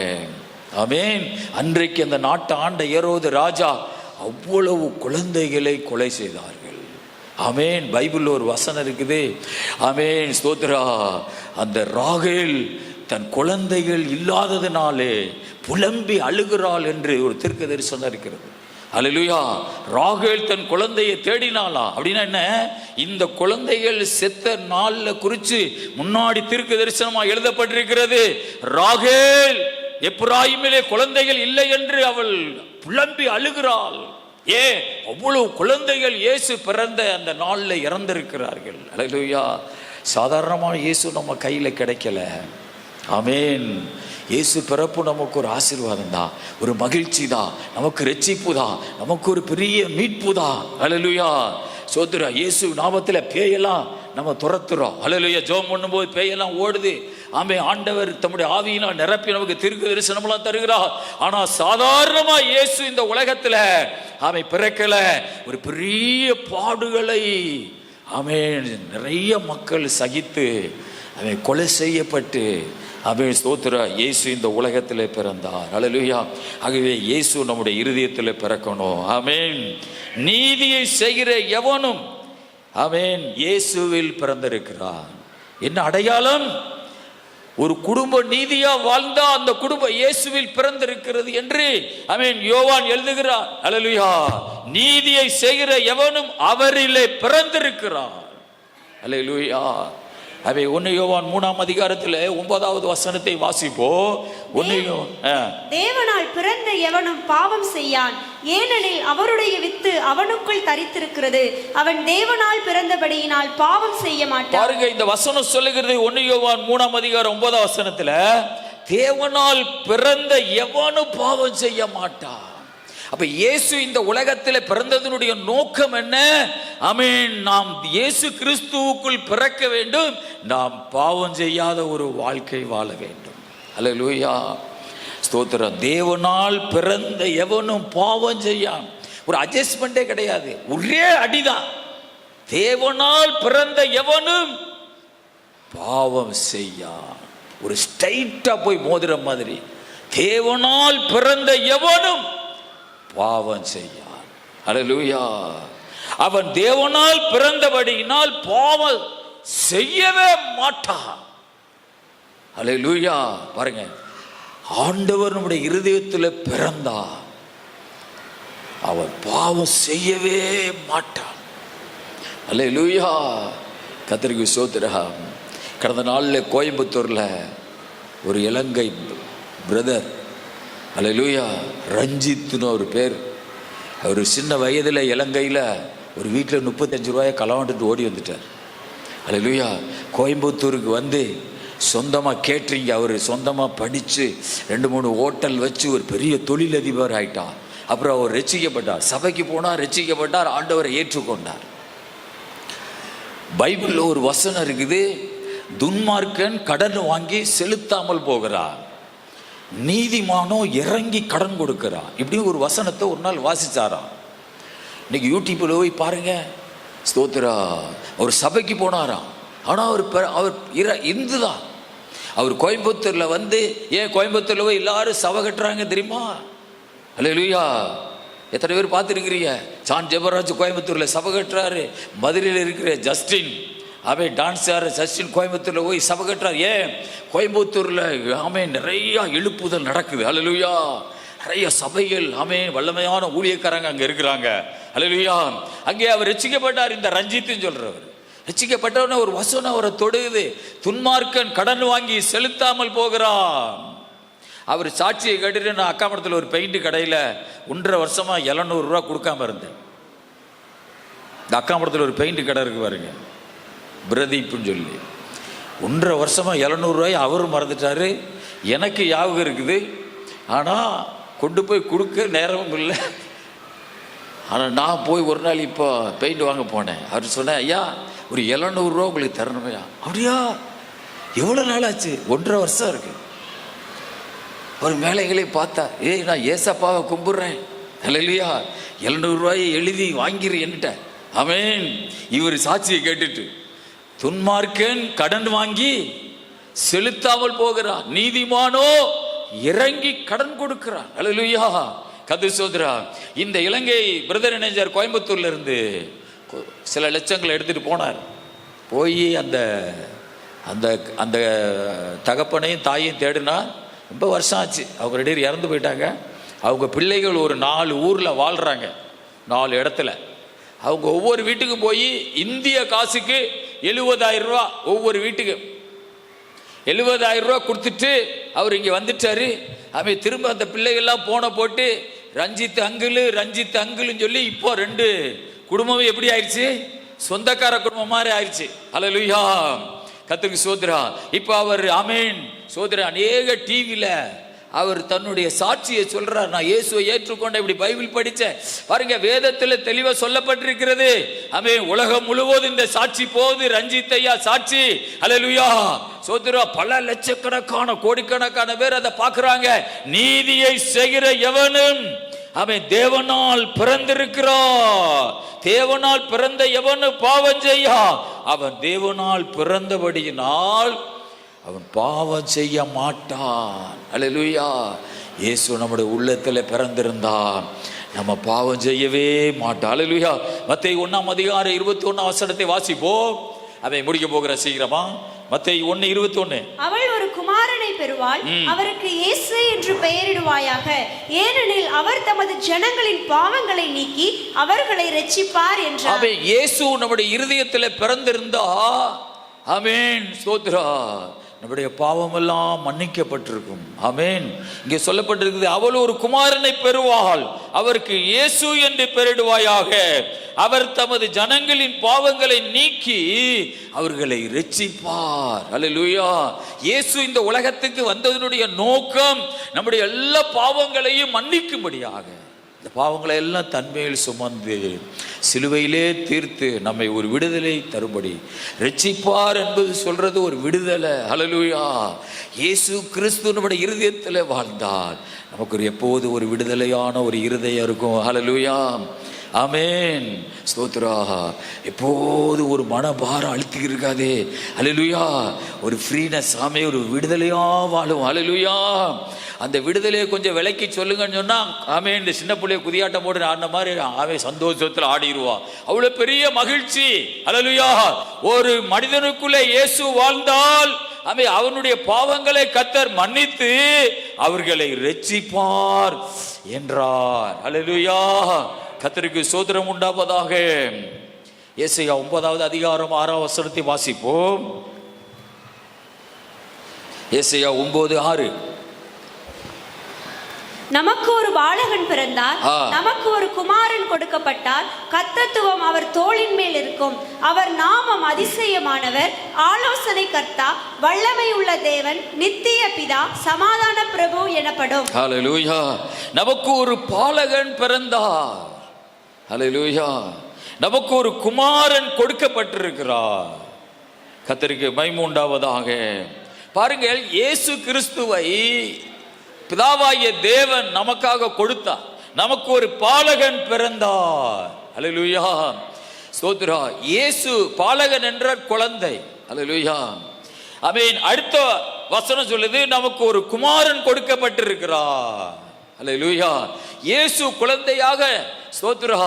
ஆமென். அன்றைக்கு அந்த நாட்டை ஆண்ட ஏரோது ராஜா அவ்வளவு குழந்தைகளை கொலை செய்தார்கள். ஆமென். பைபிள் ஒரு வசனம் இருக்குது. ஆமென், ஸ்தோத்திரா. அந்த ராகேல் தன் குழந்தைகள் இல்லாததினாலே புலம்பி அழுகிறாள் என்று ஒரு தீர்க்க தரிசனம் இருக்கிறது. அல்லேலூயா, ராகேல் தன் குழந்தையை தேடினாளா அப்படின்னா என்ன? இந்த குழந்தைகள் செத்த நாள்ல குறித்து முன்னாடி தீர்க்க தரிசனமா எழுதப்பட்டிருக்கிறது. ராகேல் எப்பிராயீமிலே குழந்தைகள் இல்லை என்று அவள் புலம்பி அழுகிறாள். ஏன்? அவ்வளவு குழந்தைகள் இயேசு பிறந்த அந்த நாளில் இறந்திருக்கிறார்கள். அல்லேலூயா, சாதாரணமான இயேசு நம்ம கையில கிடைக்கல. ஆமென். இயேசு பிறப்பு நமக்கு ஒரு ஆசீர்வாதம் தான், ஒரு மகிழ்ச்சி தான், நமக்கு ரட்சிப்பு தான், நமக்கு ஒரு பெரிய மீட்பு தான். அல்லேலூயா, சோதரா. இயேசு நாமத்தில் பேயெல்லாம் நம்ம துரத்துறோம். அல்லேலூயா, ஜெபம் பண்ணும்போது பேயெல்லாம் ஓடுது. ஆமே, ஆண்டவர் தம்முடைய ஆவியினால் நிரப்பி நமக்கு தீர்க்க தரிசனம்லாம் தருகிறார். ஆனா சாதாரணமா இயேசு இந்த உலகத்துல ஆமே பிறக்கல, ஒரு பெரிய பாடுகளை ஆமென் நிறைய மக்கள் சகித்து அவன் கொலை செய்யப்பட்டு ஆமென், ஸ்தோத்திர, இயேசு இந்த உலகத்தில் பிறந்தார். அல்லேலூயா. ஆகவே இயேசு நம்முடைய இருதயத்தில் பிறக்கணும். ஆமென். நீதியை செய்கிற எவனும் ஆமென் இயேசுவில் பிறந்திருக்கிறான். என்ன அடையாளம்? ஒரு குடும்பம் நீதியா வாழ்ந்தா அந்த குடும்பம் இயேசுவில் பிறந்திருக்கிறது என்று ஆமென் யோவான் எழுதுகிறார். அல்லேலூயா. நீதியை செய்கிற எவனும் அவரிலே பிறந்திருக்கிறான். அல்லேலூயா. அவை 1 யோவான் 3ஆம் அதிகாரத்தில் 9வது வசனத்தை வாசிப்போ. தேவனால் பிறந்த எவனும் பாவம் செய்யான், ஏனெனில் அவருடைய வித்து அவனுக்குள் தரித்திருக்கிறது, அவன் தேவனால் பிறந்தபடியினால் பாவம் செய்ய மாட்டான். பாருங்க, இந்த வசனம் சொல்லுகிறது 1 யோவான் 3ஆம் அதிகாரம் 9ஆம் வசனத்துல தேவனால் பிறந்த எவனும் பாவம் செய்ய மாட்டான். அப்ப இயேசு இந்த உலகத்தில் பிறந்ததனுடைய நோக்கம் என்ன? ஆமென், நாம் இயேசு கிறிஸ்துவுக்குள் பிறக்க வேண்டும், நாம் பாவம் செய்யாத ஒரு வாழ்க்கை வாழ வேண்டும். அல்லேலூயா, ஸ்தோத்திரம். தேவனால் பிறந்த எவனும் பாவம் செய்யான். ஒரு அட்ஜஸ்ட்மெண்டே கிடையாது, ஒரே அடிதான். தேவனால் பிறந்த எவனும் பாவம் செய்யான். ஒரு ஸ்ட்ரைட்டா போய் மோதிர மாதிரி. தேவனால் பிறந்த எவனும் பாவம் செய்யான். அல்லேலூயா. அவன் தேவனால் பிறந்தபடியினால் பாவம் செய்யவே மாட்டான். அல்லேலூயா. பாருங்க, ஆண்டவர் நம்முடைய இருதயத்தில் பிறந்தார், அவன் பாவம் செய்யவே மாட்டான். அல்லேலூயா, கர்த்தருக்கு ஸ்தோத்திரம். கடந்த நாளில் கோயம்புத்தூரில் ஒரு இலங்கை பிரதர், அல்லேலூயா, ரஞ்சித்னு ஒரு பேர், அவர் சின்ன வயதில் இலங்கையில் ஒரு வீட்டில் 35 ரூபாயை களவாண்டுட்டு ஓடி வந்துட்டார். அல்லேலூயா. கோயம்புத்தூருக்கு வந்து சொந்தமாக கேட்ரிங், அவர் சொந்தமாக படித்து 2-3 ஹோட்டல் வச்சு ஒரு பெரிய தொழிலதிபர் ஆயிட்டார். அப்புறம் அவர் ரட்சிக்கப்பட்டார், சபைக்கு போனார், ரட்சிக்கப்பட்டார், ஆண்டவரை ஏற்றுக்கொண்டார். பைபிளில் ஒரு வசனம் இருக்குது, துன்மார்க்கன் கடன் வாங்கி செலுத்தாமல் போகிறார், நீதிமானோ இறங்கி கடன் கொடுக்கிறான். இப்படி ஒரு வசனத்தை ஒரு நாள் வாசிச்சாராம். இன்னைக்கு யூடியூப்ல போய் பாருங்க, ஸ்தோத்திரா. அவர் சபைக்கு போனாராம், ஆனால் அவர் இந்து தான். அவர் கோயம்புத்தூர்ல வந்து, ஏன் கோயம்புத்தூர்ல போய் எல்லாரும் சபை கட்டுறாங்க தெரியுமா? அல்லேலூயா. எத்தனை பேர் பார்த்துருக்கிறீங்க? சான் ஜெபராஜ் கோயம்புத்தூர்ல சபை கட்டுறாரு. மதுரையில் இருக்கிற ஜஸ்டின் டான்ஸ் ஆடுற ஜஸ்டின் கோயம்புத்தூர்ல போய் சபை கட்டுறாரு. ஏன்? கோயம்புத்தூர்ல நிறைய எழுப்புதல் நடக்குது. அல்லேலூயா. நிறைய சபைகள் வல்லமையான ஊழியக்காரங்க அங்க இருக்கிறாங்க. அல்லேலூயா. அங்கே அவர் ரட்சிக்கப்பட்டார். இந்த ரஞ்சித்னு சொல்றவர் ரட்சிக்கப்பட்டவன ஒரு வசனம் அவரை தொடுகுது. துன்மார்க்கன் கடன் வாங்கி செலுத்தாமல் போகிறான். அவர் சாட்சியை கேட்டுட்டு நான் அக்காமடத்தில் ஒரு பெயிண்ட் கடையில் 1.5 வருஷமா 700 ரூபா கொடுக்காம இருந்தேன். இந்த அக்காமடத்தில் ஒரு பெயிண்ட் கடை இருக்கு பாருங்க, பிரதீப்னு சொல்லி. 1.5 வருஷமா 700 ரூபாய் அவரும் மறந்துட்டாரு, எனக்கு ஞாபகம் இருக்குது. ஆனால் கொண்டு போய் கொடுக்க நேரமும் இல்லை. ஆனால் நான் போய் ஒரு நாள் இப்போ பெயிண்ட் வாங்க போனேன். அவர் சொன்னேன், ஐயா ஒரு 700 ரூபா உங்களுக்கு தரணுமையா. அப்படியா, எவ்வளோ நாள் ஆச்சு? 1.5 வருஷம் இருக்கு. ஒரு மேலைகளை பார்த்தா, நான் ஏசப்பாவை கும்பிடுறேன், இல்லையா 700 ரூபாயை எழுதி வாங்கிரு என்கிட்ட. ஆமென். இவர் சாட்சியை கேட்டுட்டு துன்மார்க்கன் கடன் வாங்கி செலுத்தாமல் போகிறான், நீதிமானோ இறங்கி கடன் கொடுக்கிறான். அல்லேலூயா, கது சோதரா. இந்த இலங்கை பிரதர் இணைஞர் கோயம்புத்தூர்ல இருந்து சில லட்சங்களை எடுத்துட்டு போனார். போய் அந்த அந்த அந்த தகப்பனையும் தாயையும் தேடினா ரொம்ப வருஷம் ஆச்சு. அவங்க 2 பேர் இறந்து போயிட்டாங்க. அவங்க பிள்ளைகள் ஒரு 4 ஊரில் வாழ்கிறாங்க, 4 இடத்துல. அவங்க ஒவ்வொரு வீட்டுக்கும் போய் இந்திய காசுக்கு 70,000 ரூபா ஒவ்வொரு வீட்டுக்கு 70,000 ரூபா கொடுத்துட்டு அவர் இங்கே வந்துட்டாரு. அவன் திரும்ப அந்த பிள்ளைகள்லாம் போன போட்டு ரஞ்சித் அங்கிள்னு சொல்லி இப்போ 2 குடும்பமும் எப்படி ஆயிடுச்சு? சொந்தக்கார குடும்பம் மாதிரி ஆயிடுச்சு. அல்லேலூயா, கர்த்தருக்கு சோதரா. இப்போ அவர் ஆமென் சோதரா அநேக டிவியில் அவர் தன்னுடைய சாட்சியை சொல்றார். நான் இயேசுவை ஏற்றுக்கொண்ட, இப்படி பைபிள் படிச்சேன் பாருங்க, வேதத்தில் தெளிவா சொல்லப்பட்டிருக்கிறது. ஆமென். உலகம் முழுவதும் இந்த சாட்சி போகுது. ரஞ்சித் ஐயா சாட்சி. அல்லேலூயா, சோதரா. பல லட்சக்கணக்கான கோடிக்கணக்கான பேர் அதை பார்க்கறாங்க. நீதியை செய்கிற எவனும் அவன் தேவனால் பிறந்திருக்கிறான். தேவனால் பிறந்த எவனு பாவம் செய்யா, அவன் தேவனால் பிறந்தபடியினால் அவன் பாவம் செய்ய மாட்டான். அல்லேலூயா. இயேசு நம்முடைய உள்ளத்தில் பிறந்திருந்தான், நம்ம பாவம் செய்யவே மாட்டோம். அல்லேலூயா. மத்தேயு 1:21 வாசிப்போம். அதை முடிக்க போகிற சீக்கிரமா. மத்தேயு 1:21. அவள் ஒரு குமாரனை பெறுவாள், அவருக்கு இயேசு என்று பெயரிடுவாயாக, ஏனெனில் அவர் தமது ஜனங்களின் பாவங்களை நீக்கி அவர்களை இரட்சிப்பார் என்றார். அவன் இயேசு நம்முடைய இருதயத்தில் பிறந்திருந்தா, ஆமென் ஸ்தோத்திரா, நம்முடைய பாவம் எல்லாம் மன்னிக்கப்பட்டிருக்கும். ஆமென். இங்கே சொல்லப்பட்டிருக்கிறது, அவள் ஒரு குமாரனை பெறுவாள், அவருக்கு இயேசு என்று பெயரிடுவாயாக, அவர் தமது ஜனங்களின் பாவங்களை நீக்கி அவர்களை இரட்சிப்பார். அல்லேலூயா. இயேசு இந்த உலகத்துக்கு வந்ததனுடைய நோக்கம் நம்முடைய எல்லா பாவங்களையும் மன்னிக்கும்படியாக, இந்த பாவங்களை எல்லாம் தன்மையில் சுமந்து சிலுவையிலே தீர்த்து நம்மை ஒரு விடுதலை தரும்படி இரட்சிப்பார் என்பது சொல்றது ஒரு விடுதலை. அல்லேலூயா. இயேசு கிறிஸ்து நம்முடைய இருதயத்தில் வாழ்ந்தால் நமக்கு எப்போது ஒரு விடுதலையான ஒரு இருதயம் இருக்கும். அல்லேலூயா. ஆமென் ஸ்தோத்ரா. எப்போது ஒரு மனபாரம் அழுத்தி இருக்காதே. அல்லேலூயா. ஒரு ஃப்ரீனஸ், ஆமே, ஒரு விடுதலையா வாழும். அல்லேலூயா. அந்த விடுதலையை கொஞ்சம் விலைக்கு சொல்லுங்கன்னு சொன்னா, ஆமே, இந்த சின்ன பிள்ளைய குதியாட்டம் போட்டு ஆடின மாதிரி ஆமே சந்தோஷத்தில் ஆடிடுவா. அவ்வளவு பெரிய மகிழ்ச்சி. அல்லேலூயா. ஒரு மனிதனுக்குள்ளே இயேசு வாழ்ந்தால் ஆமே அவனுடைய பாவங்களை கர்த்தர் மன்னித்து அவர்களை இரட்சிப்பார் என்றார். அல்லேலூயா. கர்த்தருக்கு ஸ்தோத்திரம் உண்டாவதாக. ஏசாயா 9:6 வாசிப்போம். ஏசாயா 9:6. நமக்கு ஒரு பாலகன் பிறந்தார், நமக்கு ஒரு குமாரன் கொடுக்கப்பட்டார், கர்த்தத்துவம் அவர் தோளின் மேல் இருக்கும், அவர் நாமம் அதிசயமானவர், ஆலோசனை கர்த்தா, வல்லமை உள்ள தேவன், நித்திய பிதா, சமாதான பிரபு எனப்படும். ஹல்லேலூயா. நமக்கு ஒரு பாலகன் பிறந்தார். ஹல்லேலூயா. நமக்கு ஒரு குமாரன் கொடுக்கப்பட்டிருக்கிறார். கர்த்தருக்கு மகிமை உண்டாவதாக. பாருங்கள், இயேசு கிறிஸ்துவை பிதாவாகிய தேவன் நமக்காக கொடுத்தார். நமக்கு ஒரு பாலகன் பிறந்தார். அல்லேலூயா. ஸ்தோத்திரா. இயேசு பாலகன் என்ற குழந்தை. அல்லேலூயா. ஆமென். அடுத்த வசனம் சொல்லுது, நமக்கு ஒரு குமாரன் கொடுக்கப்பட்டிருக்கிறார். அல்லேலூயா. இயேசு குழந்தையாக ஸ்தோத்திரா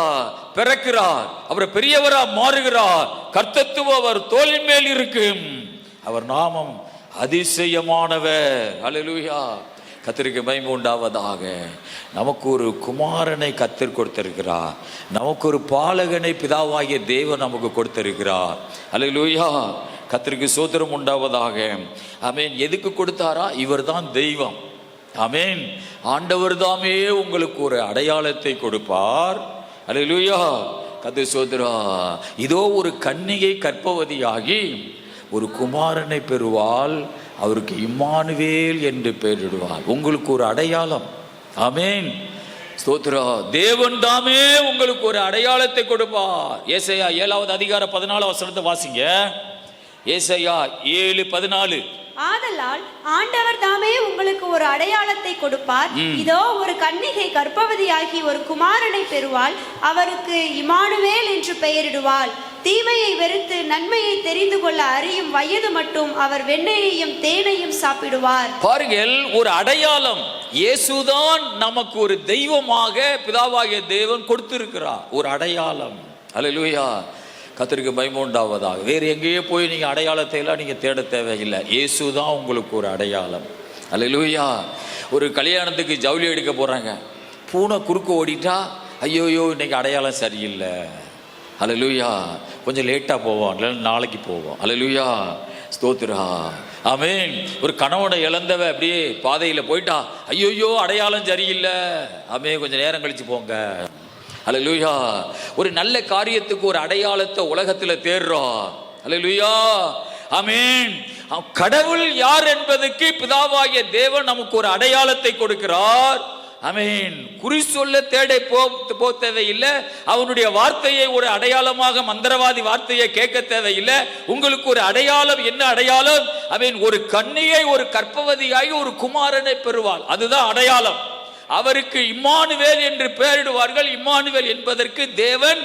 பிறக்கிறார். அவர் பெரியவரா மாறுகிறார். கர்த்தத்துவம் அவர் தோளின் மேல் இருக்கும். அவர் நாமம் அதிசயமானவர். அல்லேலூயா. கர்த்தருக்கு மகிமை உண்டாவதாக. நமக்கு ஒரு குமாரனை கர்த்தர் கொடுத்திருக்கிறார். நமக்கு ஒரு பாலகனை பிதாவாகிய தேவன் நமக்கு கொடுத்திருக்கிறார். அல்லேலூயா. கர்த்தருக்கு ஸ்தோத்திரம் உண்டாவதாக. ஆமென். எதுக்கு கொடுத்தாரா? இவர் தான் தெய்வம். ஆமென். ஆண்டவர் தாமே உங்களுக்கு ஒரு அடையாளத்தை கொடுப்பார். அல்லேலூயா. கர்த்தர் ஸ்தோத்திரா. இதோ ஒரு கன்னிகை கர்ப்பவதியாகி ஒரு குமாரனை பெறுவாள், அவருக்கு இம்மானுவேல் என்று பெயரிடுவார். உங்களுக்கு ஒரு அடையாளம். ஆமென். ஸ்தோத்திரா. தேவன் தாமே உங்களுக்கு ஒரு அடையாளத்தை கொடுப்பார். ஏசாயா 7வது அதிகாரம் 14வது வசனத்தை வாசிங்க. ஏசாயா 7:14. ஆதலால் ஆண்டவர் தாமே உங்களுக்கு ஒரு அடையாளத்தை கொடுப்பார். இதோ ஒரு கன்னிகை கர்ப்பவதியாகி ஒரு குமாரனை பெறுவாள், அவருக்கு இம்மானுவேல் என்று பெயரிடுவாள். தீமையை வெறுத்து நன்மையை தெரிந்து கொள்ள அறியும் வயது மட்டும் அவர் வெண்ணெயையும் தேனையும் சாப்பிடுவார். பாருங்கள், ஒரு அடையாளம். இயேசுதான் நமக்கு ஒரு தெய்வமாக பிதாவாகிய தேவன் கொடுத்திருக்கிறார். ஒரு அடையாளம். அல்லேலூயா. கர்த்தருக்கு மகிமை உண்டாவதாக. வேறு எங்கேயோ போய் நீங்க அடையாளத்தை எல்லாம் நீங்க தேட தேவையில்லை. இயேசுதான் உங்களுக்கு ஒரு அடையாளம். அல்லேலூயா. ஒரு கல்யாணத்துக்கு ஜவுளி எடுக்க போறாங்க. பூனை குறுக்க ஓடிட்டா ஐயோயோ இன்னைக்கு அடையாளம் சரியில்லை. அல்லேலூயா. கொஞ்சம் லேட்டாக போவோம், இல்லைன்னா நாளைக்கு போவோம். அல்லேலூயா. ஸ்தோத்திரா. ஆமென். ஒரு கணவனை இழந்தவ அப்படியே பாதையில் போயிட்டா ஐயோயோ அடையாளம் சரியில்லை. ஆமென். கொஞ்சம் நேரம் கழிச்சு போங்க. அல்லேலூயா. ஒரு நல்ல காரியத்துக்கு ஒரு அடையாளத்தை உலகத்தில் தேடுறோம். அல்லேலூயா. ஆமென். கடவுள் யார் என்பதற்கு பிதாவாகிய தேவன் நமக்கு ஒரு அடையாளத்தை கொடுக்கிறார். ஆமென். குறி சொல்ல தேட போ தேவையில்லை. அவனுடைய வார்த்தையை ஒரு அடையாளமாக, மந்திரவாதி வார்த்தையை கேட்க தேவையில்லை. உங்களுக்கு ஒரு அடையாளம். என்ன அடையாளம்? ஆமென். ஒரு கன்னியை ஒரு கர்ப்பவதியாகி ஒரு குமாரனை பெறுவாள். அதுதான் அடையாளம். அவருக்கு இம்மானுவேல் என்று பெயரிடுவார்கள். இம்மானுவேல் என்பதற்கு தேவன்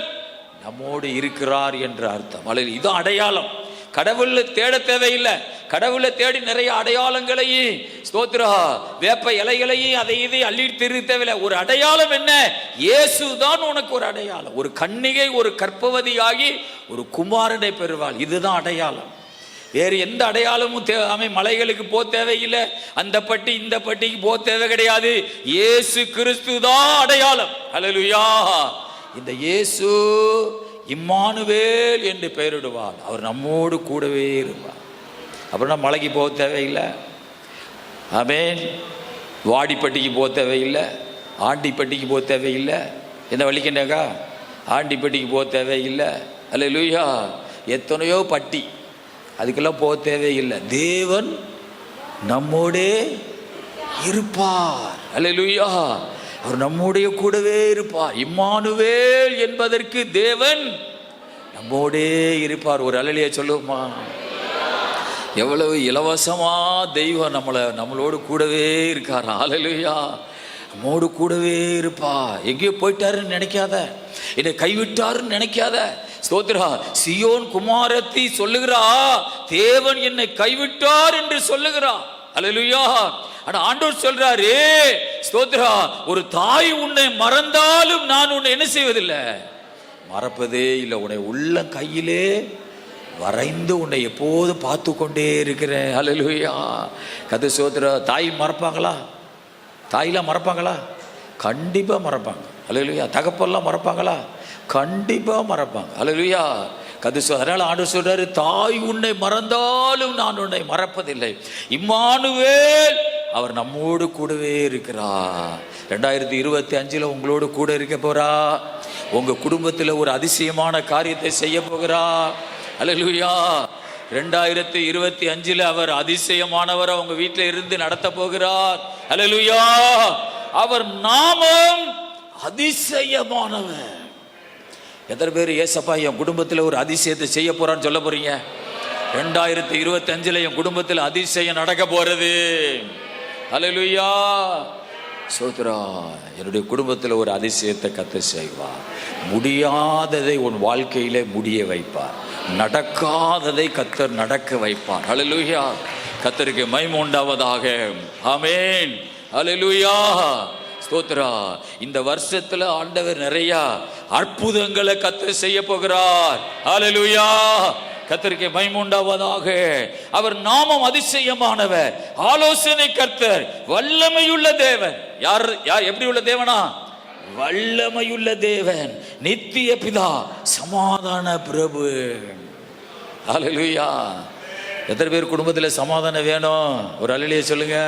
நம்மோடு இருக்கிறார் என்று அர்த்தம். இதுதான் அடையாளம். கடவுளை தேட தேவையில்லை. கடவுளை தேடி நிறைய அடையாளங்களையும் ஸ்தோத்திரா வேப்ப இலைகளையும் அதை இதை அள்ளி திரு தேவையில்லை. ஒரு அடையாளம் என்ன? இயேசு தான் உனக்கு ஒரு அடையாளம். ஒரு கன்னிகை ஒரு கர்ப்பவதியாகி ஒரு குமாரனை பெறுவாள். இதுதான் அடையாளம். வேறு எந்த அடையாளமும் மலைகளுக்கு போக தேவையில்லை. அந்த பட்டி இந்த பட்டிக்கு போக தேவை கிடையாது. இயேசு கிறிஸ்து தான் அடையாளம். அல்லேலூயா. இந்த இயேசு இம்மானுவேல் என்று பெயரிடுவார். அவர் நம்மோடு கூடவே இருப்பார். அப்படின்னா மலைக்கு போக தேவையில்லை. ஆமென். வாடிப்பட்டிக்கு போக தேவையில்லை. ஆண்டிப்பட்டிக்கு போக தேவையில்லை. என்ன வலிக்கின்றாக்கா? ஆண்டிப்பட்டிக்கு போக தேவையில்லை. அல்லேலூயா. எத்தனையோ பட்டி, அதுக்கெல்லாம் போக தேவையில்லை. தேவன் நம்மோடே இருப்பார். அல்லேலூயா. அவர் நம்முடைய கூடவே இருப்பார். இம்மானுவேல் என்பதற்கு தேவன் நம்மோடே இருப்பார். ஒரு அல்லேலூயா சொல்லுமா? எவ்வளவு இலவசமா தெய்வம் நம்மளோடு கூடவே இருக்கார். அல்லேலூயா. நம்மோடு கூடவே இருப்பா. எங்கேயோ போயிட்டாருன்னு நினைக்காத, என்னை கைவிட்டாருன்னு நினைக்காத. ஸ்தோத்திரா. சியோன் குமாரத்தி சொல்லுகிறா, தேவன் என்னை கைவிட்டார் என்று சொல்லுகிறா. அல்லேலூயா. ஆனா ஆண்டவர் சொல்றாரு, ஸ்தோத்திரா, ஒரு தாய் உன்னை மறந்தாலும் நான் உன்னை என்ன செய்வதில்லை, மறப்பதே இல்லை. உன்னை உள்ள கையிலே வரைந்து உன்னை எப்போதும் பார்த்து கொண்டே இருக்கிறேன். அல்லேலூயா. கர்த்தர் ஸ்தோத்திரா. தாய் மறப்பாங்களா? தாயெல்லாம் மறப்பாங்களா? கண்டிப்பா மறப்பாங்க. அல்லேலூயா. தகப்பெல்லாம் மறப்பாங்களா? கண்டிப்பா மறப்பாங்க. அல்லேலூயா. அதனால ஆண்டவர் சொல்றாரு, தாய் உன்னை மறந்தாலும் நான் உன்னை மறப்பதில்லை. இம்மானுவேல், அவர் நம்மோடு கூடவே இருக்கிறார். 2025 உங்களோடு கூட இருக்க போறா. உங்க குடும்பத்தில் ஒரு அதிசயமான காரியத்தை செய்ய போகிறா. அல்லேலூயா. 2025 அவர் அதிசயமானவர் உங்க வீட்டில் இருந்து நடத்த போகிறார். அல்லேலூயா. அவர் நாமம் அதிசயமானவர். எத்தனை பேர் ஏசப்பா என் குடும்பத்தில் ஒரு அதிசயத்தை செய்ய போறான்னு சொல்ல போறீங்க? 2025 என் குடும்பத்தில் அதிசயம் நடக்க போறது. அல்லேலூயா. சோத்ரா. என்னுடைய குடும்பத்தில் ஒரு அதிசயத்தை கர்த்தர் செய்வார். முடியாததை உன் வாழ்க்கையிலே முடிய வைப்பார். நடக்காததை கர்த்தர் நடக்க வைப்பார். அல்லேலூயா. கர்த்தருக்கு மகிமை உண்டாவதாக. ஆமென். அல்லேலூயா. ஸ்தோத்திரா. இந்த வருஷத்துல ஆண்டவர் நிறைய அற்புதங்களை கர்த்தர் செய்ய போகிறார். அல்லேலூயா. கர்த்தருக்கு மகிமை உண்டாவதாக. அவர் நாமம் அதிசயமானவர், ஆலோசனை கர்த்தர், வல்லமையுள்ள தேவன். யார் யார் எப்படி உள்ள தேவனா? வல்லமையுள்ள தேவன், நித்திய பிதா, சமாதான பிரபு. ஹல்லேலூயா. எத்தனை பேர் குடும்பத்தில் சமாதானம் வேணும்? ஒரு அல்லேலூயா சொல்லுங்க.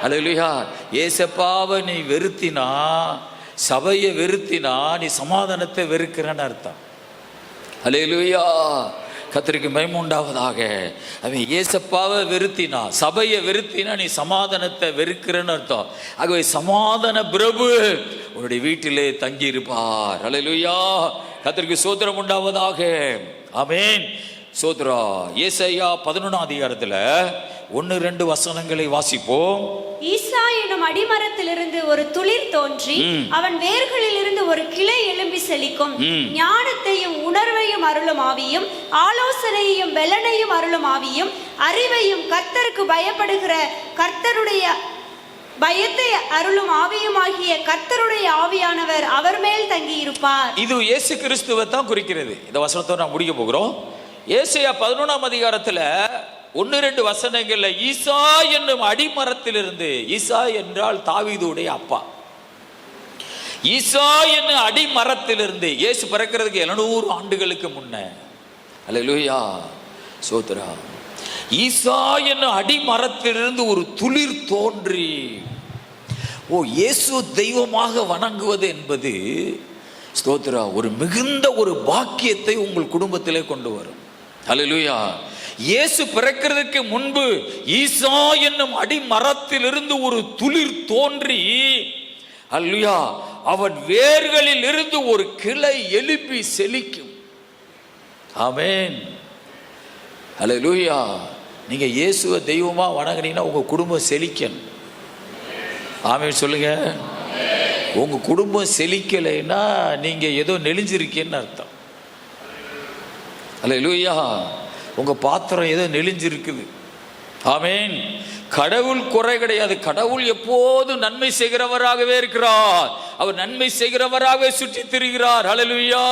ஹல்லேலூயா. ஏசப்பாவை நீ வெறுத்தினா, சபையை வெறுத்தினா, நீ சமாதானத்தை வெறுக்கிறன்னு அர்த்தம். ஹல்லேலூயா. கர்த்தருக்கு மகிமை உண்டாவதாக. அவன் ஏசப்பாவை வெறுத்தினா, சபையை வெறுத்தினா, நீ சமாதானத்தை வெறுக்கிறன்னு அர்த்தம். ஆகவே சமாதான பிரபு உன்னுடைய வீட்டிலே தங்கி இருப்பார். ஹல்லேலூயா. கர்த்தருக்கு ஸ்தோத்திரம் உண்டாவதாக. ஆமென். சோத்ரா. ஏசாயா 11ஆம் அதிகாரத்துல 1-2 வசனங்களை வாசிப்போம். ஈசா எனும் அடிமரத்திலிருந்து ஒரு துளிர் தோன்றி அவன் வேர்களில் இருந்து ஒரு கிளை எழும்பி செழிக்கும். ஞானத்தையும் உணர்வையும் அருளும் ஆவியும், ஆலோசனையையும் பெலனையும் அருளும் ஆவியும், அறிவையும் கர்த்தருக்கு பயப்படுகிற கர்த்தருடைய பயத்தை அருளும் ஆவியுமாகிய கர்த்தருடைய ஆவியானவர் அவர் மேல் தங்கி இருப்பார். இது இயேசு கிறிஸ்துவை தான் குறிக்கிறது. இந்த வசனத்தை நான் முடிக்க போகிறோம். ஏசாயா 11ஆம் அதிகாரத்துல 1-2 வசனங்கள்ல ஈசா என்னும் அடிமரத்திலிருந்து, ஈசா என்றால் தாவீதுடைய அப்பா, ஈசா என்னும் அடிமரத்திலிருந்து, இயேசு பிறக்கிறதுக்கு 700 ஆண்டுகளுக்கு முன்ன. அல்லேலூயா. சோத்ரா. ஈசா என்னும் அடிமரத்திலிருந்து ஒரு துளிர் தோன்றி. இயேசு தெய்வமாக வணங்குவது என்பது ஸ்தோத்ரா ஒரு மிகுந்த ஒரு பாக்கியத்தை உங்கள் குடும்பத்திலே கொண்டு வரும். ஹல்லேலூயா. இயேசு பிறக்கிறதுக்கு முன்பு ஈசா என்னும் அடிமரத்திலிருந்து ஒரு துளிர் தோன்றி, ஹல்லேலூயா, அவன் வேர்களில் இருந்து ஒரு கிளை எழுப்பி செழிக்கும். ஆமென். ஹல்லேலூயா. நீங்க இயேசுவை தெய்வமா வணங்குனீங்கன்னா உங்க குடும்பம் செழிக்கணும். ஆமென் சொல்லுங்க. உங்க குடும்பம் செழிக்கலைன்னா நீங்க ஏதோ நெளிஞ்சிருக்கேன்னு அர்த்தம். அல்லேலூயா. உங்க பாத்திரம் ஏதோ நெளிஞ்சிருக்குது. ஆமென். கடவுள் குறை கிடையாது. கடவுள் எப்போதும் நன்மை செய்கிறவராகவே இருக்கிறார். அவர் நன்மை செய்கிறவராகவே சுற்றி திரிகிறார். அல்லேலூயா.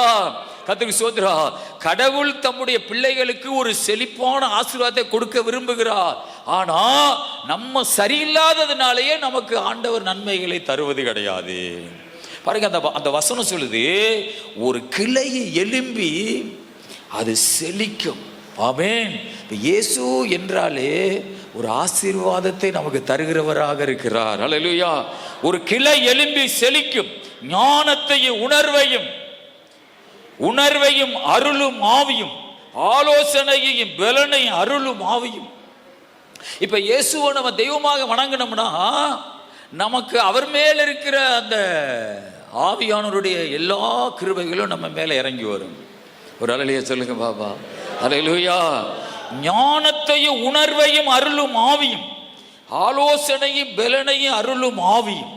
கர்த்தருக்கு ஸ்தோத்திரம். கடவுள் தம்முடைய பிள்ளைகளுக்கு ஒரு செழிப்பான ஆசீர்வாதத்தை கொடுக்க விரும்புகிறார். ஆனா நம்ம சரியில்லாததுனாலேயே நமக்கு ஆண்டவர் நன்மைகளை தருவது கிடையாது. பாருங்க, அந்த வசனம் சொல்லுது, ஒரு கிளையை எழும்பி அது செழிக்கும். ஆமென். இயேசு என்றாலே ஒரு ஆசீர்வாதத்தை நமக்கு தருகிறவராக இருக்கிறார். அல்லேலூயா. ஒரு கிளை எழும்பி செழிக்கும். ஞானத்தையும் உணர்வையும் அருளும் ஆவியும், ஆலோசனையையும் பெலனையும் அருளும் ஆவியும். இப்ப இயேசுவை நம்ம தெய்வமாக வணங்கினோம்னா நமக்கு அவர் மேல இருக்கிற அந்த ஆவியானவருடைய எல்லா கிருபைகளும் நம்ம மேல இறங்கி வரும். ஒரு அல்லேலூயா சொல்லுங்க பாபா. அல்லேலூயா. ஞானத்தையும் உணர்வையும் அருளும் ஆவியும், ஆலோசனையும் பெலனையும் அருளும் ஆவியும்,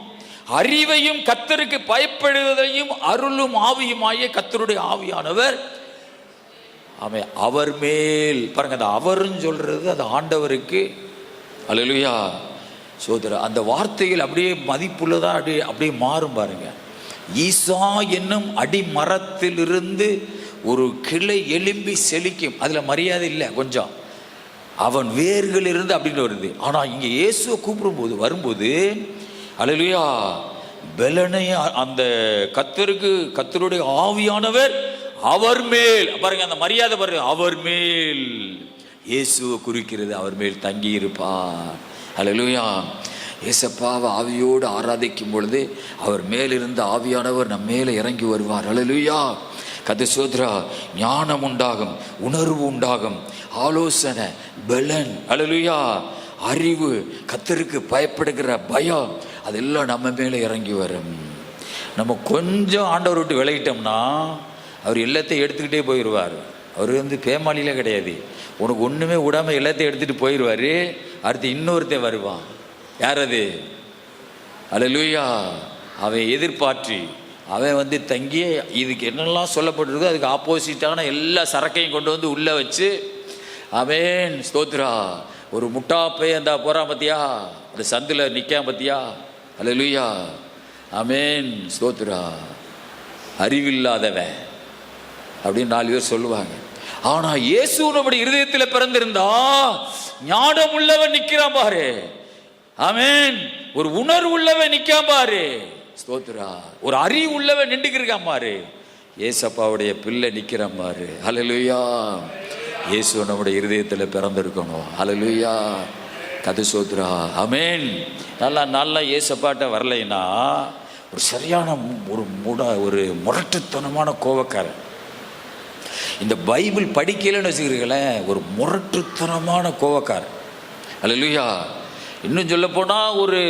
அறிவையும் கர்த்தருக்கு பயப்படுவதையும் அருளும் ஆவியுமாகிய கர்த்தருடைய ஆவியானவர் அவர் மேல். பாருங்க, அந்த அவர்ன்னு சொல்றது அது ஆண்டவருக்கு. அல்லேலூயா. சோதரா, அந்த வார்த்தைகள் அப்படியே மதிப்புள்ளதா அப்படியே மாறும். பாருங்க, ஈசா என்னும் அடிமரத்திலிருந்து ஒரு கிளை எழும்பி செழிக்கும். அதுல மரியாதை இல்லை கொஞ்சம், அவன் வேர்கள் இருந்து அப்படின்னு வருது. ஆனா இங்க இயேசுவை கூப்பிடும் போது வரும்போது, அல்லேலூயா, பெலனை அந்த கர்த்தருடைய ஆவியானவர் அவர் மேல். பாருங்க, அந்த மரியாதை பாருங்க, அவர் மேல் இயேசுவை குறிக்கிறது. அவர் மேல் தங்கி இருப்பார். அல்லேலூயா. இயேசப்பாவை ஆவியோடு ஆராதிக்கும் பொழுது அவர் மேலிருந்த ஆவியானவர் நம்ம மேலே இறங்கி வருவார். அல்லேலூயா. கர்த்தர் சோத்ரா. ஞானம் உண்டாகும், உணர்வு உண்டாகும், ஆலோசனை, பெலன், அல்லேலூயா, அறிவு, கர்த்தருக்கு பயப்படுகிற பயம், அதெல்லாம் நம்ம மேலே இறங்கி வரும். நம்ம கொஞ்சம் ஆண்டவர் விட்டு விலகிட்டோம்னா அவர் எல்லாத்தையும் எடுத்துக்கிட்டே போயிடுவார். அவர் பேமாலியில கிடையாது. உனக்கு ஒன்றுமே விடாமல் எல்லாத்தையும் எடுத்துகிட்டு போயிடுவார். அடுத்து இன்னொருத்தன் வருவான். யார் அது? அல்லேலூயா. அவன் எதிர்பார்த்து அவன் தங்கி இதுக்கு என்னெல்லாம் சொல்லப்பட்டிருக்கோ அதுக்கு ஆப்போசிட்டான எல்லா சரக்கையும் கொண்டு வந்து உள்ளே வச்சு, அவன் ஸ்தோத்ரா, ஒரு முட்டாப்பை அந்த போகிறான் பத்தியா, அந்த சந்தில் நிற்கான் பத்தியா. அல்லேலூயா. ஆமென். ஸ்தோத்ரா. அறிவில்லாதவன் அப்படின்னு 4 பேர் சொல்லுவாங்க. ஆனா இயேசு நம்முடைய இருதயத்தில் பிறந்திருந்தா ஞானம் உள்ளவன் நிக்கிறான் பாரு. ஆமென். ஒரு உணர்வு உள்ளவன் நிக்காம பாரு. ஸ்தோத்திரா. ஒரு அறிவு உள்ளவன் நின்றுக்கிருக்கான் பாரு. ஏசப்பாவுடைய பிள்ளை நிக்கிறான் பாரு. ஹல்லேலூயா. இயேசு நம்முடைய இருதயத்தில் பிறந்திருக்கணும். ஹல்லேலூயா. கது சோத்ரா. ஆமென். நல்லா ஏசப்பாட்ட வரலைன்னா ஒரு சரியான ஒரு முரட்டுத்தனமான கோவக்காரன். இந்த பைபிள் படிக்கலன்னு வச்சுக்கிறீங்களேன், ஒரு முரட்டுத்தனமான கோவக்காரன். ஹல்லேலூயா. இன்னும் சொல்ல போனா ஒரு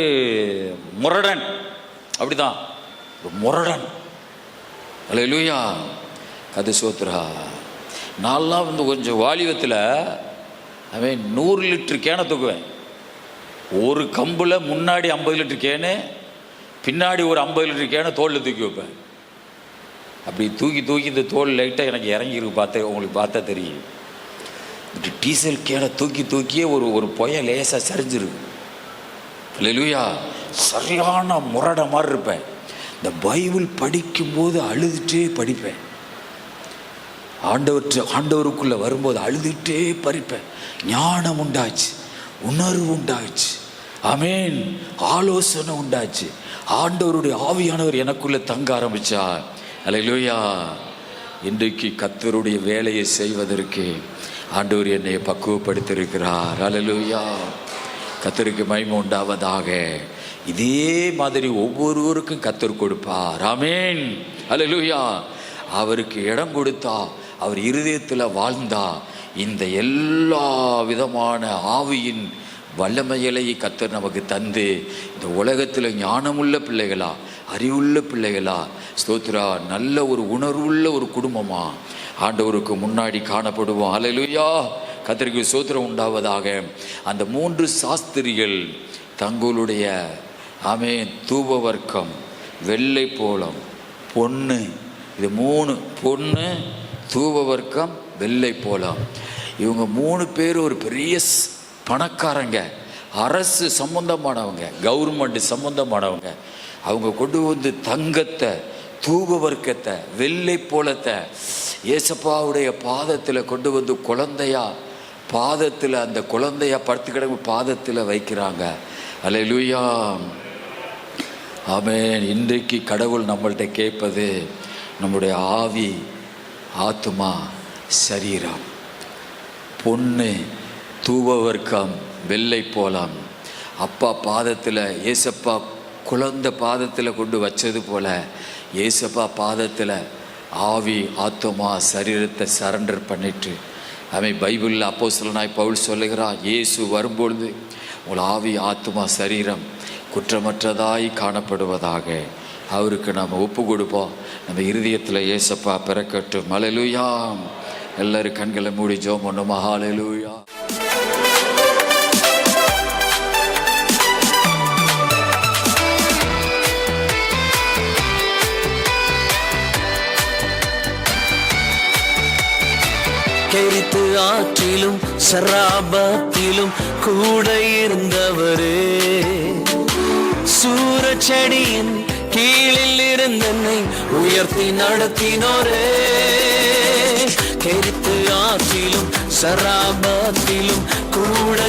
முரடன். அப்படிதான், ஒரு முரடன். ஹல்லேலூயா. கது சோத்ரா. நான்லாம் கொஞ்சம் வாலிபத்தில் அவன் 100 லிட்டர் கேனை தூக்குவேன். ஒரு கம்பில் முன்னாடி 50 லிட்டர் கேனு, பின்னாடி ஒரு 50 லிட்டர் கேனை தோளில் தூக்கி வைப்பேன். அப்படி தூக்கி இந்த தோல் லைட்டாக எனக்கு இறங்கியிருக்கு. உங்களுக்கு பார்த்தா தெரியும். டீசல் கேனை தூக்கியே ஒரு பொய லேசாக சரிஞ்சிருக்கு. ஹல்லேலூயா. சரியான முரட மாதிரி இருப்பேன். இந்த பைபிள் படிக்கும்போது அழுதுகிட்டே படிப்பேன். ஆண்டவருக்குள்ள வரும்போது அழுதுகிட்டே படிப்பேன். ஞானம் உண்டாச்சு, உணர்வு உண்டாச்சு. ஆமென். ஆலோசனை உண்டாச்சு. ஆண்டவருடைய ஆவியானவர் எனக்குள்ள தங்க ஆரம்பிச்சார். ஹல்லேலூயா. இன்றைக்கு கர்த்தருடைய வேலையை செய்வதற்கு ஆண்டவர் என்னை பக்குவப்படுத்தியிருக்கிறார். ஹல்லேலூயா. கர்த்தருக்கு மகிமை உண்டாவதாக. இதே மாதிரி ஒவ்வொருவருக்கும் கர்த்தர் கொடுப்பார். ஆமென். ஹல்லேலூயா. அவருக்கு இடம் கொடுத்தா, அவர் இருதயத்தில் வாழ்ந்தா, இந்த எல்லா விதமான ஆவியின் வல்லமைகளை கர்த்தர் நமக்கு தந்து இந்த உலகத்தில் ஞானமுள்ள பிள்ளைகளா, அறிவுள்ள பிள்ளைகளா, ஸ்தோத்திரா, நல்ல ஒரு உணர்வுள்ள ஒரு குடும்பமா ஆண்டவருக்கு முன்னாடி காணப்படுவோம். ஹல்லேலூயா. கர்த்தருக்கு ஸ்தோத்திரம் உண்டாவதாக. அந்த 3 சாஸ்திரிகள் தங்களுடைய தூப வர்க்கம், வெள்ளை போலம், பொண்ணு, இது 3 பொண்ணு, தூப வர்க்கம், வெள்ளை போலம். இவங்க 3 பேர் ஒரு பெரிய பணக்காரங்க, அரசு சம்பந்தமானவங்க, கவர்மெண்ட் சம்பந்தமானவங்க. அவங்க கொண்டு வந்து தங்கத்தை, தூப வர்க்கத்தை, வெள்ளை போலத்தை ஏசப்பாவுடைய பாதத்தில் கொண்டு வந்து குழந்தையா பாதத்தில், அந்த குழந்தையா படுத்து கிடக்கு பாதத்தில் வைக்கிறாங்க. ஹல்லேலூயா. ஆமென். இன்றைக்கு கடவுள் நம்மள்கிட்ட கேட்பது நம்முடைய ஆவி, ஆத்துமா, சரீரம். பொண்ணு, தூப வர்க்கம், வெள்ளை போலம். அப்பா பாதத்தில், ஏசப்பா குழந்தை பாதத்தில் கொண்டு வச்சது போல ஏசப்பா பாதத்தில் ஆவி, ஆத்துமா, சரீரத்தை சரண்டர் பண்ணிட்டு அவன் பைபிளில் அப்போஸ்தலனாய் பவுல் சொல்லுகிறான், இயேசு வரும்பொழுது உங்கள் ஆவி, ஆத்துமா, சரீரம் குற்றமற்றதாய் காணப்படுவதாக. அவருக்கு நாம் ஒப்பு கொடுப்போம். நம்ம இருதயத்தில் ஏசப்பா பிறக்கட்டும். ஹல்லேலூயா. எல்லாரும் கண்களை மூடி ஜெபம் பண்ணுமா. ஹல்லேலூயா. கெரித்து ஆற்றிலும் சராபத்திலும் கூட இருந்தவரே, சூரச்செடியின் கீழில் இருந்தனை உயர்த்தி நடத்தினோரே. கெரித்து ஆற்றிலும் சராபத்திலும் கூட